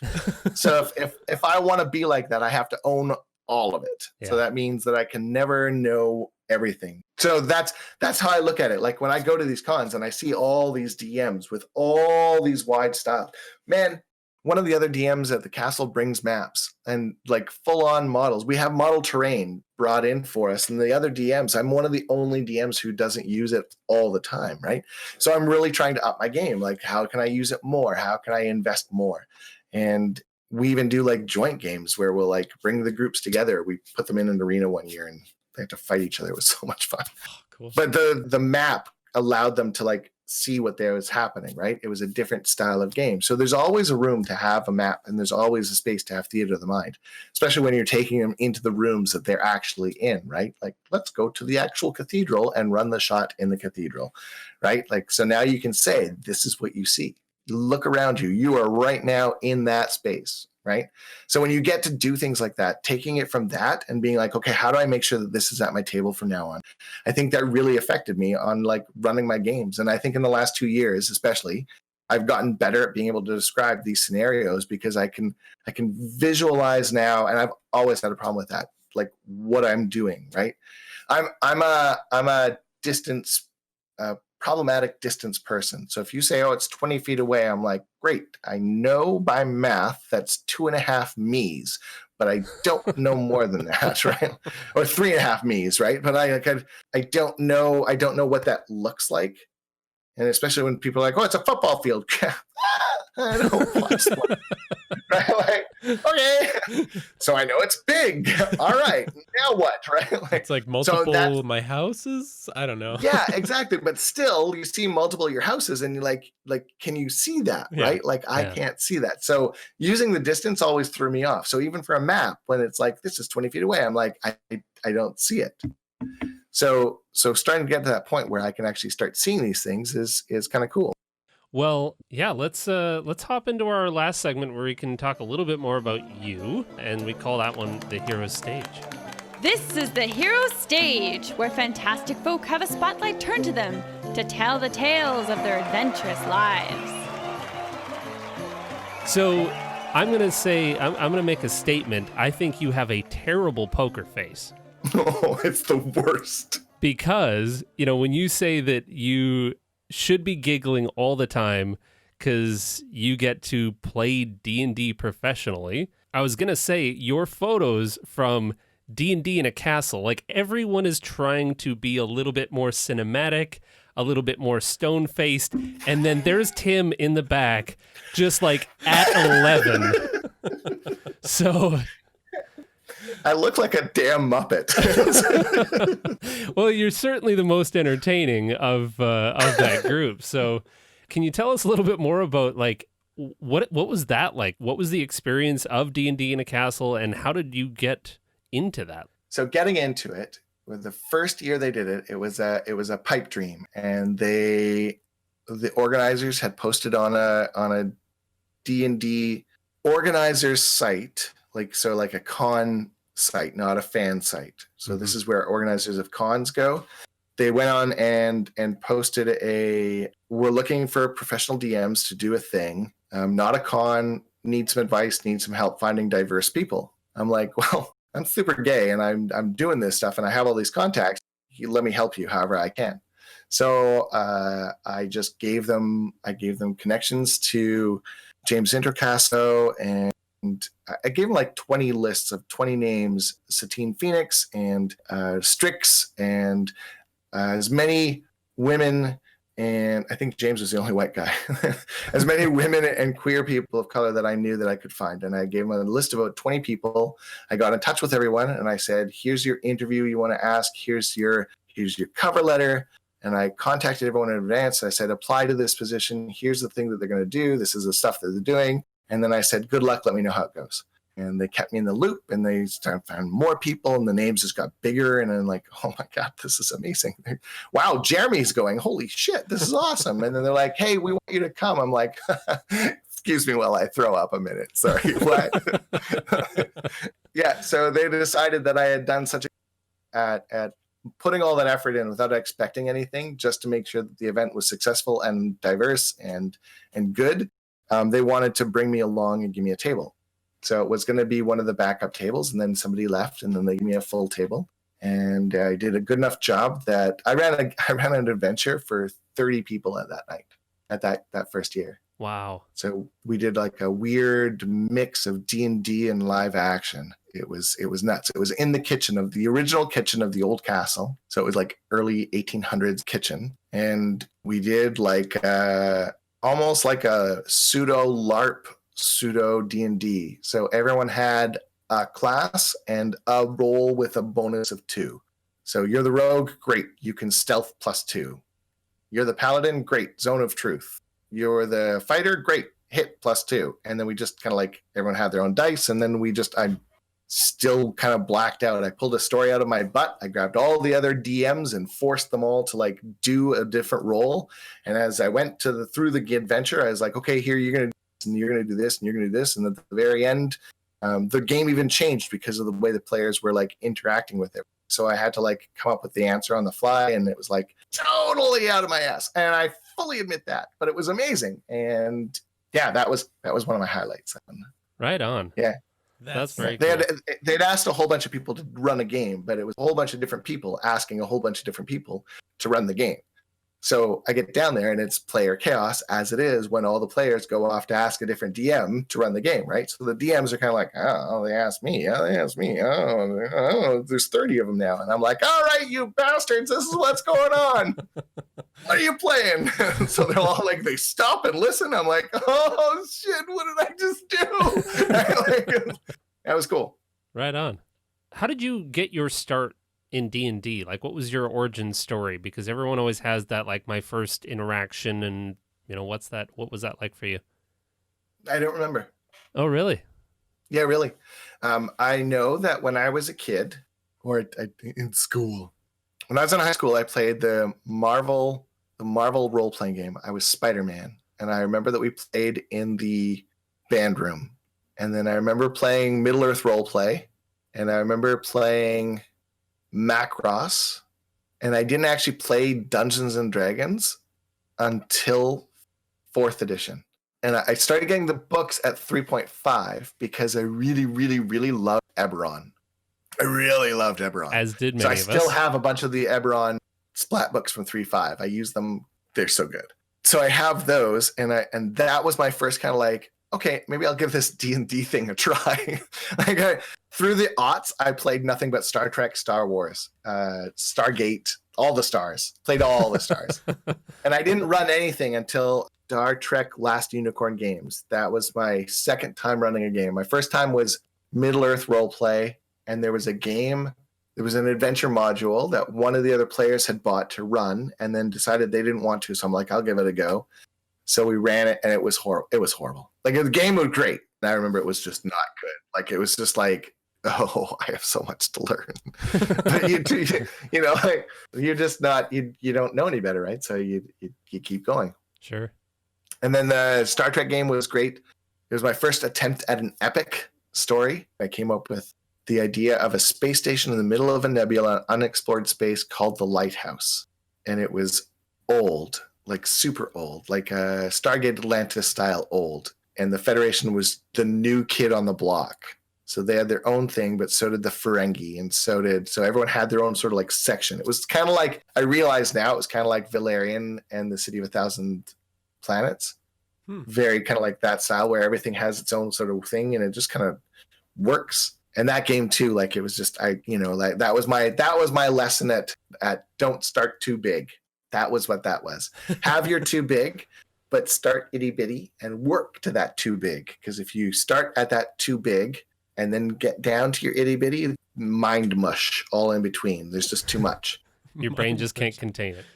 So if I want to be like that, I have to own all of it. Yeah. So that means that I can never know everything. So that's how I look at it. Like when I go to these cons and I see all these DMs with all these wide styles, man, one of the other DMs at the castle brings maps and like full on models. We have model terrain brought in for us. And the other DMs, I'm one of the only DMs who doesn't use it all the time, right? So I'm really trying to up my game. Like, how can I use it more? How can I invest more? And we even do like joint games where we'll like bring the groups together. We put them in an arena one year and they had to fight each other. It was so much fun. Oh, cool. But the map allowed them to like see what there was happening, right? It was a different style of game. So there's always a room to have a map, and there's always a space to have theater of the mind, especially when you're taking them into the rooms that they're actually in, right? Like, let's go to the actual cathedral and run the shot in the cathedral, right? Like, so now you can say, this is what you see. Look around you. You are right now in that space, right? So when you get to do things like that, taking it from that and being like, okay, how do I make sure that this is at my table from now on? I think that really affected me on like running my games. And I think in the last 2 years, especially, I've gotten better at being able to describe these scenarios because I can visualize now, and I've always had a problem with that, like what I'm doing, right? I'm a distance problematic distance person. So if you say, oh, it's 20 feet away, I'm like, great. I know by math that's 2.5 me's, but I don't know more than that, right? Or 3.5 me's, right? But I don't know what that looks like. And especially when people are like, oh, it's a football field. I don't watch sports. Right? Like, okay. So I know it's big. All right. Now what? Right? Like, it's like multiple my houses. I don't know. Yeah, exactly. But still, you see multiple of your houses and you're like, can you see that? Yeah. Right? Like, I can't see that. So using the distance always threw me off. So even for a map, when it's like, this is 20 feet away, I'm like, I don't see it. So starting to get to that point where I can actually start seeing these things is kind of cool. Well, yeah, let's hop into our last segment where we can talk a little bit more about you, and we call that one the hero stage. This is the hero stage, where fantastic folk have a spotlight turned to them to tell the tales of their adventurous lives. So I'm going to make a statement. I think you have a terrible poker face. Oh, it's the worst. Because, when you say that you should be giggling all the time because you get to play D&D professionally, I was going to say your photos from D&D in a castle, like everyone is trying to be a little bit more cinematic, a little bit more stone-faced, and then there's Tim in the back just like at 11. So I look like a damn Muppet. Well, you're certainly the most entertaining of that group. So can you tell us a little bit more about like what was that like? What was the experience of D&D in a castle, and how did you get into that? So getting into it, with the first year they did it, it was a pipe dream, and the organizers had posted on a D&D organizers site, like a con site, not a fan site. So this is where organizers of cons go. They went on and posted we're looking for professional DMs to do a thing. Not a con, need some advice, need some help finding diverse people. I'm like, well, I'm super gay and I'm doing this stuff and I have all these contacts. Let me help you however I can. So I just gave them connections to James Intercasso, and I gave them like 20 lists of 20 names, Satine Phoenix and Strix, and as many women, and I think James was the only white guy, as many women and queer people of color that I knew that I could find. And I gave them a list of about 20 people. I got in touch with everyone and I said, here's your interview you want to ask. Here's your cover letter. And I contacted everyone in advance. I said, apply to this position. Here's the thing that they're going to do. This is the stuff that they're doing. And then I said, good luck. Let me know how it goes. And they kept me in the loop, and they started finding more people, and the names just got bigger. And I'm like, oh my God, this is amazing. Wow, Jeremy's going, holy shit, this is awesome. And then they're like, hey, we want you to come. I'm like, excuse me while I throw up a minute. Sorry. What? Yeah, so they decided that I had done such at putting all that effort in without expecting anything, just to make sure that the event was successful and diverse and good. They wanted to bring me along and give me a table. So it was going to be one of the backup tables, and then somebody left, and then they gave me a full table. And I did a good enough job that I ran an adventure for 30 people at that night, at that first year. Wow. So we did like a weird mix of D&D and live action. It was nuts. It was in the kitchen of the original kitchen of the old castle. So it was like early 1800s kitchen. And we did like almost like a pseudo LARP, pseudo D&D. So everyone had a class and a roll with a bonus of 2. So you're the rogue, great. You can stealth +2. You're the paladin, great. Zone of truth. You're the fighter, great. Hit +2. And then we just kind of like, everyone had their own dice. And then I'm still kind of blacked out. I pulled a story out of my butt. I grabbed all the other DMs and forced them all to like do a different role. And as I went through the adventure, I was like, okay, here you're going to and you're going to do this, and you're going to do this. And at the very end, the game even changed because of the way the players were like interacting with it. So I had to like come up with the answer on the fly, and it was like totally out of my ass. And I fully admit that, but it was amazing. And yeah, that was one of my highlights. Right on. Yeah. That's very cool. They'd asked a whole bunch of people to run a game, but it was a whole bunch of different people asking a whole bunch of different people to run the game. So I get down there and it's player chaos, as it is when all the players go off to ask a different DM to run the game, right? So the DMs are kind of like, oh, they asked me. Oh, they asked me. Oh, there's 30 of them now. And I'm like, all right, you bastards, this is what's going on. What are you playing? So they're all like, they stop and listen. I'm like, oh, shit, what did I just do? That was cool. Right on. How did you get your start in D&D? Like, what was your origin story? Because everyone always has that, like, my first interaction, and, you know, what was that like for you? I don't remember. Oh, really? Yeah, really. I know that when I was a kid, or in school, when I was in high school, I played the Marvel role-playing game. I was Spider-Man, and I remember that we played in the band room. And then I remember playing Middle-earth roleplay, and I remember playing Macross, and I didn't actually play Dungeons and Dragons until 4th edition. And I started getting the books at 3.5 because I really, really, really loved Eberron. I really loved Eberron. As did many so I of us. still have a bunch of the Eberron splat books from 3.5. I use them. They're so good. So I have those, and that was my first kind of like, okay, maybe I'll give this D&D thing a try. Through the aughts, I played nothing but Star Trek, Star Wars, Stargate, all the stars. Played all the stars. And I didn't run anything until Star Trek Last Unicorn Games. That was my second time running a game. My first time was Middle-earth roleplay, and there was a game. There was an adventure module that one of the other players had bought to run and then decided they didn't want to. So I'm like, I'll give it a go. So we ran it, and it was horrible. It was horrible. Like, the game was great. And I remember it was just not good. Like, it was just like, oh, I have so much to learn. But you know, like, you're just not, you don't know any better, right? So you keep going. Sure. And then the Star Trek game was great. It was my first attempt at an epic story. I came up with the idea of a space station in the middle of a nebula, unexplored space called the Lighthouse. And it was old, like super old, like a Stargate Atlantis style old. And the Federation was the new kid on the block. So they had their own thing, but so did the Ferengi, and so everyone had their own sort of like section. It was kind of like, I realize now, it was kind of like Valerian and the City of 1,000 Planets. Very kind of like that style where everything has its own sort of thing, and it just kind of works. And that game too, like, it was just, like that was my lesson at don't start too big. That was what that was. Have your too big, but start itty bitty and work to that too big. Because if you start at that too big and then get down to your itty bitty, mind mush all in between. There's just too much. Your brain just can't contain it.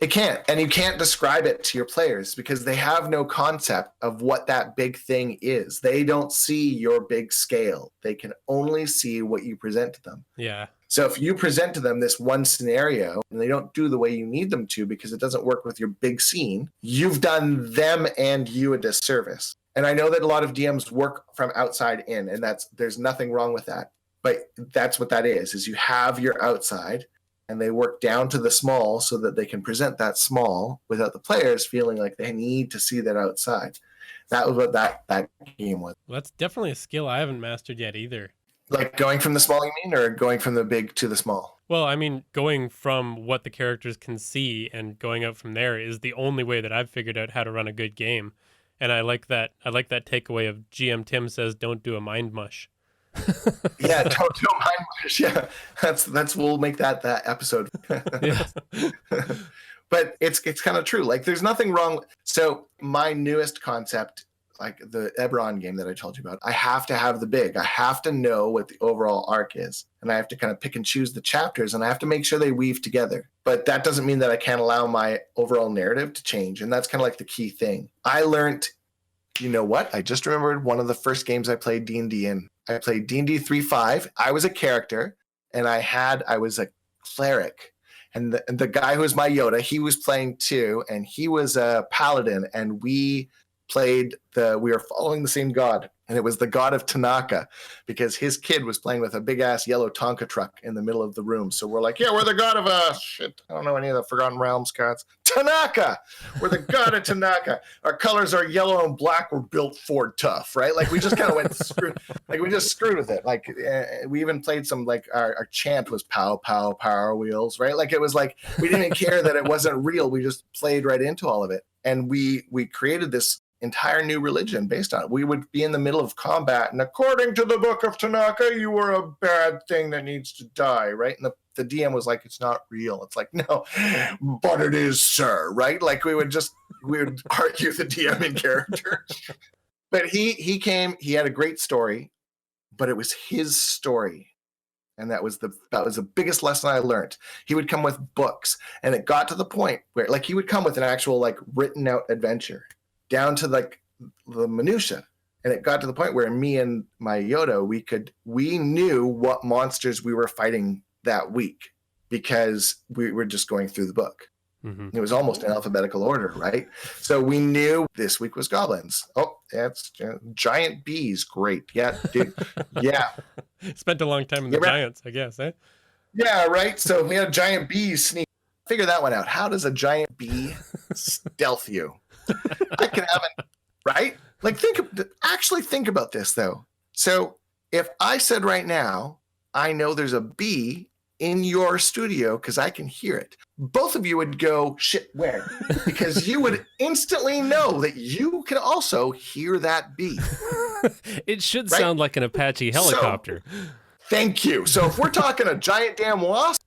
It can't. And you can't describe it to your players because they have no concept of what that big thing is. They don't see your big scale. They can only see what you present to them. Yeah. So if you present to them this one scenario and they don't do the way you need them to because it doesn't work with your big scene, you've done them and you a disservice. And I know that a lot of DMs work from outside in, and there's nothing wrong with that. But that's what that is you have your outside and they work down to the small so that they can present that small without the players feeling like they need to see that outside. That was what that game was. Well, that's definitely a skill I haven't mastered yet either. Like going from the small, you mean, or going from the big to the small? Well, I mean, going from what the characters can see and going up from there is the only way that I've figured out how to run a good game. And I like that takeaway of GMTim says, don't do a mind mush. Yeah, don't mind mush. Yeah, that's we'll make that episode. Yeah. But it's kind of true. Like, there's nothing wrong. So my newest concept, like the Eberron game that I told you about, I have to have the big. I have to know what the overall arc is, and I have to kind of pick and choose the chapters, and I have to make sure they weave together. But that doesn't mean that I can't allow my overall narrative to change, and that's kind of like the key thing. I learned, you know what? I just remembered one of the first games I played D&D in. I played D&D 3.5. I was a character, and I was a cleric. And the guy who was my Yoda, he was playing too, and he was a paladin, and we were following the same god. And it was the god of Tanaka, because his kid was playing with a big ass yellow Tonka truck in the middle of the room. So we're like, yeah, we're the god of shit. I don't know any of the Forgotten Realms cards. Tanaka. We're the god of Tanaka. Our colors are yellow and black. We're built Ford tough, right? Like we just kind of went screwed. Like we just screwed with it. Like we even played some, like our chant was pow pow power wheels, right? Like it was like we didn't even care that it wasn't real. We just played right into all of it, and we created this entire new religion based on it. We would be in the middle of combat, and according to the book of Tanaka, you were a bad thing that needs to die, right? And the DM was like, it's not real. It's like, no, but it is, sir, right? Like we would argue the DM in character. But he came, he had a great story, but it was his story. And that was the biggest lesson I learned. He would come with books, and it got to the point where, like, he would come with an actual, like, written out adventure down to, like, the minutia. And it got to the point where me and my Yoda, we knew what monsters we were fighting that week because we were just going through the book. Mm-hmm. It was almost in alphabetical order, right? So we knew this week was goblins. Oh, that's giant bees. Great. Yeah, dude. Yeah. Spent a long time in the giants, I guess, eh? Yeah, right. So we had a giant bee sneak. Figure that one out. How does a giant bee stealth you? I can have it, right? Like, think about this, though. So if I said right now, I know there's a bee in your studio because I can hear it, both of you would go, shit, where? Because you would instantly know that you can also hear that bee. It should sound like an Apache helicopter. So, thank you. So if we're talking a giant damn wasp,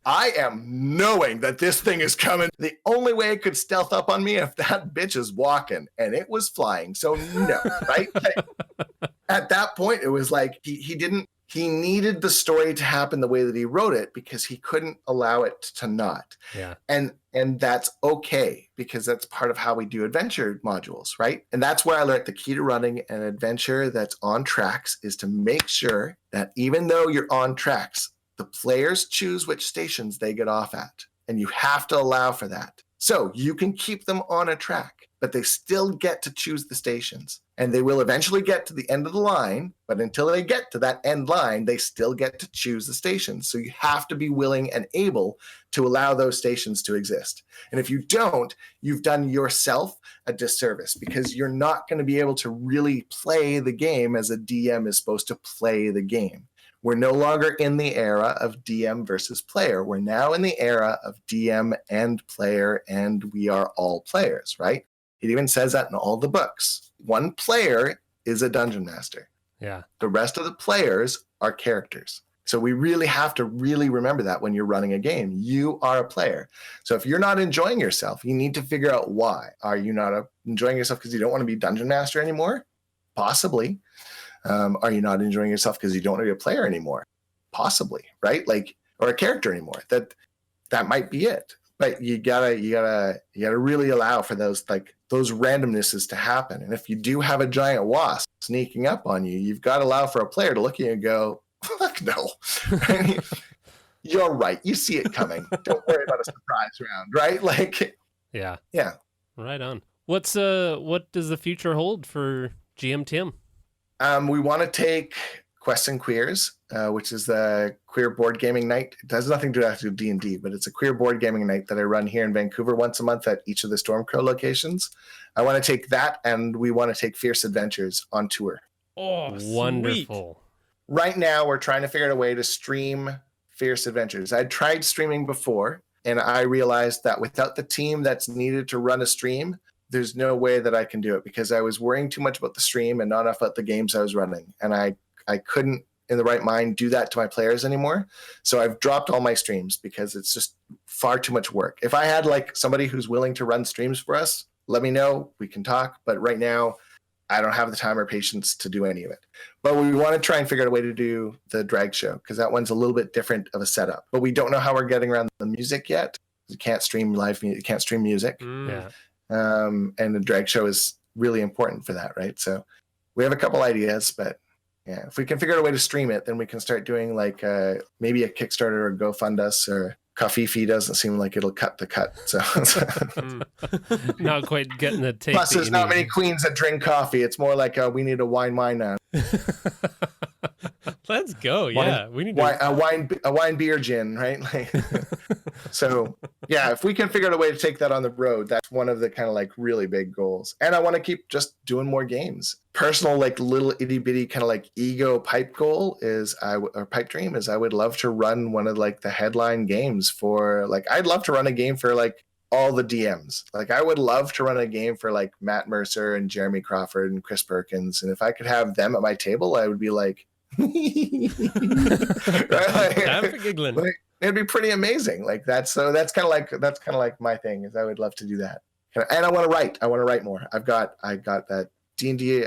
I am knowing that this thing is coming. The only way it could stealth up on me if that bitch is walking, and it was flying. So no, right? At that point, it was like he needed the story to happen the way that he wrote it because he couldn't allow it to not. Yeah. And that's okay because that's part of how we do adventure modules, right? And that's where I learned the key to running an adventure that's on tracks is to make sure that even though you're on tracks, the players choose which stations they get off at, and you have to allow for that. So you can keep them on a track, but they still get to choose the stations, and they will eventually get to the end of the line. But until they get to that end line, they still get to choose the stations. So you have to be willing and able to allow those stations to exist. And if you don't, you've done yourself a disservice because you're not going to be able to really play the game as a DM is supposed to play the game. We're no longer in the era of DM versus player. We're now in the era of DM and player, and we are all players, right? It even says that in all the books. One player is a dungeon master. Yeah. The rest of the players are characters. So we really have to really remember that when you're running a game. You are a player. So if you're not enjoying yourself, you need to figure out why. Are you not enjoying yourself because you don't want to be dungeon master anymore? Possibly. Are you not enjoying yourself because you don't want to be a player anymore? Possibly, right? Like, or a character anymore. That might be it. But you gotta really allow for those randomnesses to happen. And if you do have a giant wasp sneaking up on you, you've got to allow for a player to look at you and go, "Fuck no." You're right. You see it coming. Don't worry about a surprise round, right? Like, yeah. Right on. What does the future hold for GMTim? We want to take Quests and Queers, which is the queer board gaming night. It has nothing to do with D&D, but it's a queer board gaming night that I run here in Vancouver once a month at each of the Stormcrow locations. I want to take that, and we want to take Fierce Adventures on tour. Oh, wonderful. Sweet. Right now, we're trying to figure out a way to stream Fierce Adventures. I tried streaming before, and I realized that without the team that's needed to run a stream, there's no way that I can do it because I was worrying too much about the stream and not enough about the games I was running. And I couldn't, in the right mind, do that to my players anymore. So I've dropped all my streams because it's just far too much work. If I had like somebody who's willing to run streams for us, let me know. We can talk. But right now, I don't have the time or patience to do any of it. But we want to try and figure out a way to do the drag show because that one's a little bit different of a setup. But we don't know how we're getting around the music yet. You can't stream live music. You can't stream music. Yeah. And the drag show is really important for that, right? So we have a couple ideas, but yeah, if we can figure out a way to stream it, then we can start doing like maybe a Kickstarter or GoFund Us or Coffee doesn't seem like it'll cut the cut. So Not quite getting the take. plus, there's not need. many queens that drink coffee. It's more like we need a wine now. Let's go. Yeah, we need a wine beer gin, right? Like, so yeah, if we can figure out a way to take that on the road, that's one of the kind of like really big goals. And I want to keep just doing more games. Personal, like little itty bitty kind of like ego pipe goal is or pipe dream is I would love to run one of like the headline games for like, I'd love to run a game for like all the DMs. Like I would love to run a game for like Matt Mercer and Jeremy Crawford and Chris Perkins. And if I could have them at my table, I would be like, right? Time for giggling. Like, it'd be pretty amazing. Like that's kind of like my thing is I would love to do that. And I want to write more. I got that D&D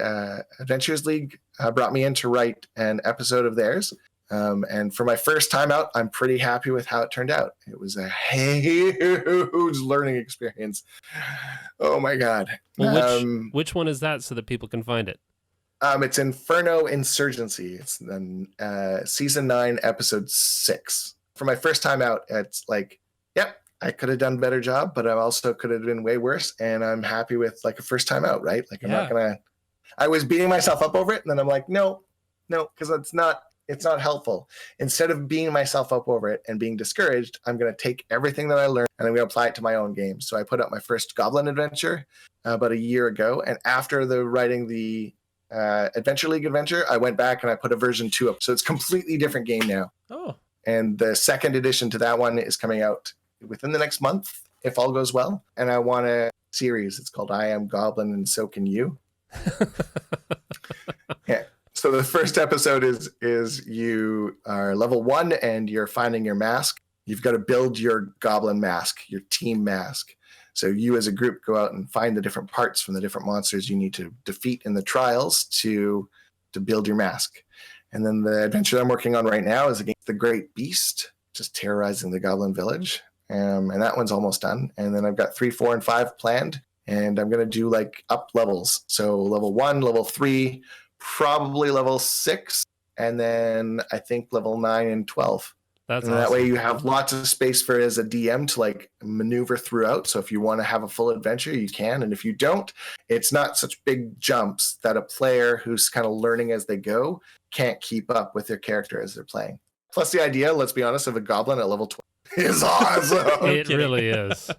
Adventures League brought me in to write an episode of theirs. And for my first time out, I'm pretty happy with how it turned out. It was a huge learning experience. Oh my God. Well, which one is that so that people can find it? It's Inferno Insurgency. It's season 9, episode 6. For my first time out, it's like, yep, I could have done a better job, but I also could have been way worse. And I'm happy with like a first time out, right? Like I'm not gonna. I was beating myself up over it, and then I'm like, no, because it's not helpful. Instead of beating myself up over it and being discouraged, I'm gonna take everything that I learned and I'm gonna apply it to my own game. So I put up my first Goblin adventure about a year ago, and after writing the Adventure League adventure, I went back and I put a version 2 up. So it's a completely different game now. Oh. And the second edition to that one is coming out within the next month, if all goes well. And I want a series. It's called I Am Goblin and So Can You. Yeah. So the first episode is you are level 1 and you're finding your mask. You've got to build your goblin mask, your team mask. So you as a group go out and find the different parts from the different monsters you need to defeat in the trials to build your mask. And then the adventure I'm working on right now is against the Great Beast, just terrorizing the Goblin Village. And that one's almost done. And then I've got 3, 4, and 5 planned. And I'm going to do like up levels. So level 1, level 3, probably level 6. And then I think level 9 and 12. That's and awesome. That way you have lots of space for as a DM to like maneuver throughout. So if you want to have a full adventure, you can. And if you don't, it's not such big jumps that a player who's kind of learning as they go can't keep up with their character as they're playing. Plus the idea, let's be honest, of a goblin at level 12 is awesome. It really is.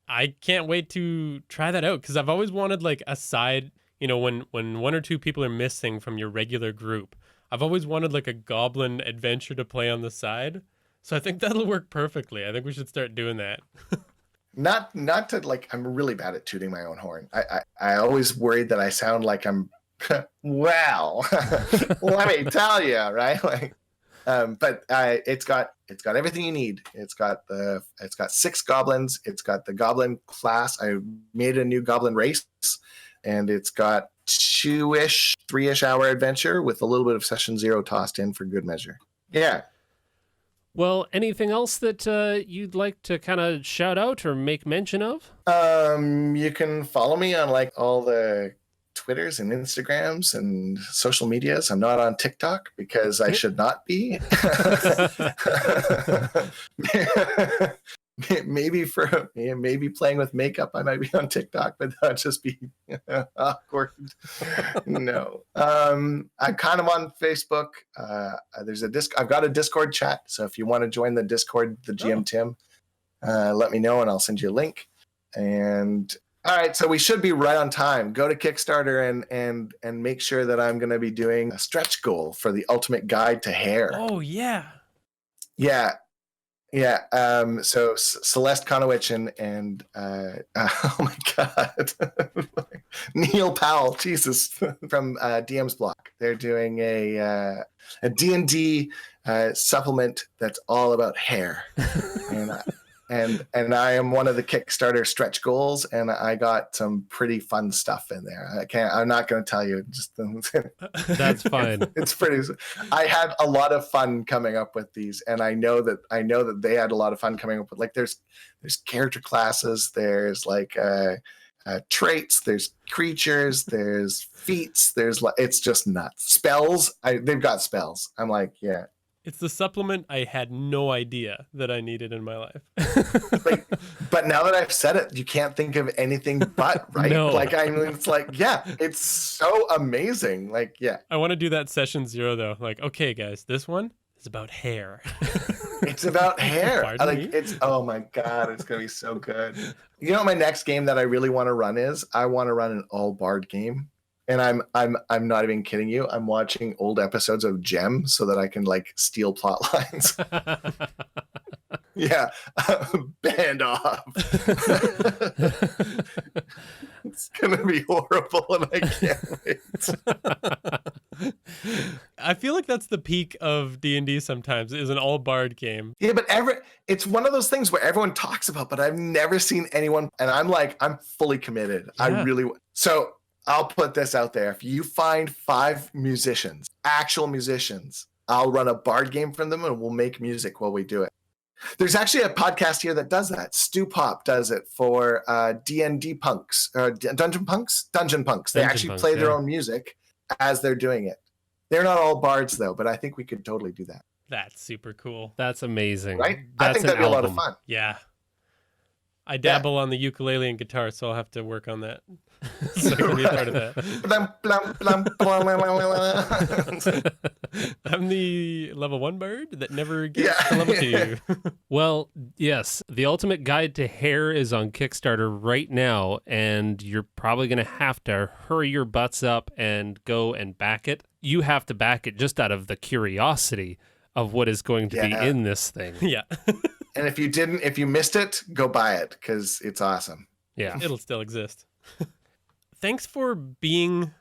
I can't wait to try that out because I've always wanted like a side, when 1 or 2 people are missing from your regular group, I've always wanted like a goblin adventure to play on the side. So I think that'll work perfectly. I think we should start doing that. Not to like, I'm really bad at tooting my own horn. I always worried that I sound like I'm, well, let me tell you, right? Like, but it's got everything you need. It's got 6 goblins. It's got the goblin class. I made a new goblin race, and it's got 2-ish, 3-ish hour adventure with a little bit of session 0 tossed in for good measure. Yeah. Well, anything else that you'd like to kind of shout out or make mention of? You can follow me on like all the Twitters and Instagrams and social medias. I'm not on TikTok because I should not be. maybe playing with makeup, I might be on TikTok, but that'd just be awkward. No. I'm kind of on Facebook. I've got a Discord chat. So if you want to join the Discord, the GMTim, let me know and I'll send you a link. And all right, so we should be right on time. Go to Kickstarter and make sure that I'm going to be doing a stretch goal for the ultimate guide to hair. Oh yeah. Yeah. So Celeste Konowich and oh my God, Neil Powell, Jesus, from DM's Block. They're doing a D&D supplement that's all about hair, and I am one of the Kickstarter stretch goals, and I got some pretty fun stuff in there. I'm not going to tell you. Just that's fine. It's pretty. I had a lot of fun coming up with these, and I know that they had a lot of fun coming up with. Like, there's character classes, there's like traits, there's creatures, there's feats, it's just nuts. Spells. They've got spells. I'm like, yeah. It's the supplement I had no idea that I needed in my life. But now that I've said it, you can't think of anything but, right? No. Like, I mean, it's like, yeah, it's so amazing. Like, yeah. I want to do that session 0 though. Like, okay, guys, this one is about hair. It's about hair. Pardon Like, me? it's, oh my God, it's going to be so good. You know what my next game that I really want to run is? I want to run an all bard game. And I'm not even kidding you. I'm watching old episodes of Gem so that I can like steal plot lines. Yeah, band off. It's gonna be horrible, and I can't wait. I feel like that's the peak of D&D sometimes, is an all bard game. Yeah, but it's one of those things where everyone talks about, but I've never seen anyone, and I'm fully committed. Yeah. I really so. I'll put this out there. If you find 5 musicians, actual musicians, I'll run a bard game from them, and we'll make music while we do it. There's actually a podcast here that does that. Stu Pop does it for D&D punks, Dungeon Punks. They Dungeon actually Punks, play their yeah. own music as they're doing it. They're not all bards though, but I think we could totally do that. That's super cool. That's amazing. Right? That's I think an that'd be a lot of album. fun. Yeah. I dabble on the ukulele and guitar, so I'll have to work on that. So I can be a part of that. I'm the level 1 bird that never gets Yeah. to level 2. Well, yes, the ultimate guide to hair is on Kickstarter right now, and you're probably going to have to hurry your butts up and go and back it. You have to back it just out of the curiosity of what is going to be Yeah. in this thing. Yeah. And if you missed it, go buy it because it's awesome. Yeah. It'll still exist. Thanks for being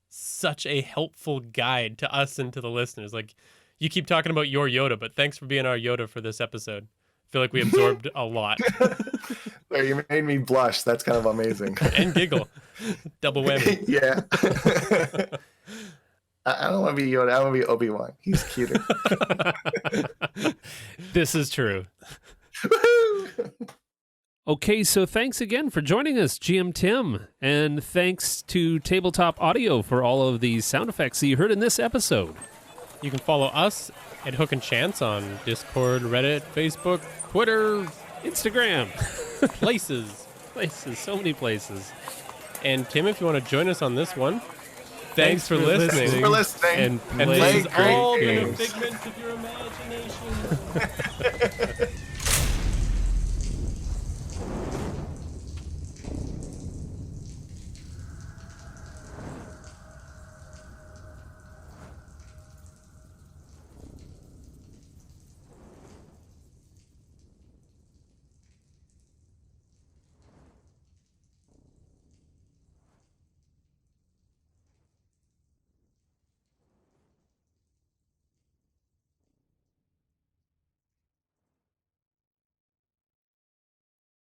such a helpful guide to us and to the listeners. Like, you keep talking about your Yoda, but thanks for being our Yoda for this episode. I feel like we absorbed a lot. There, you made me blush. That's kind of amazing. And giggle. Double whammy. Yeah. I don't want to be Yoda. I want to be Obi-Wan. He's cuter. This is true. Woohoo! Okay, so thanks again for joining us, GMTim, and thanks to Tabletop Audio for all of the sound effects that you heard in this episode. You can follow us at Hook and Chance on Discord, Reddit, Facebook, Twitter, Instagram. places. Places, so many places. And Tim, if you want to join us on this one, thanks for listening. Thanks for listening. And And play this has great all been a games. figment of your imagination.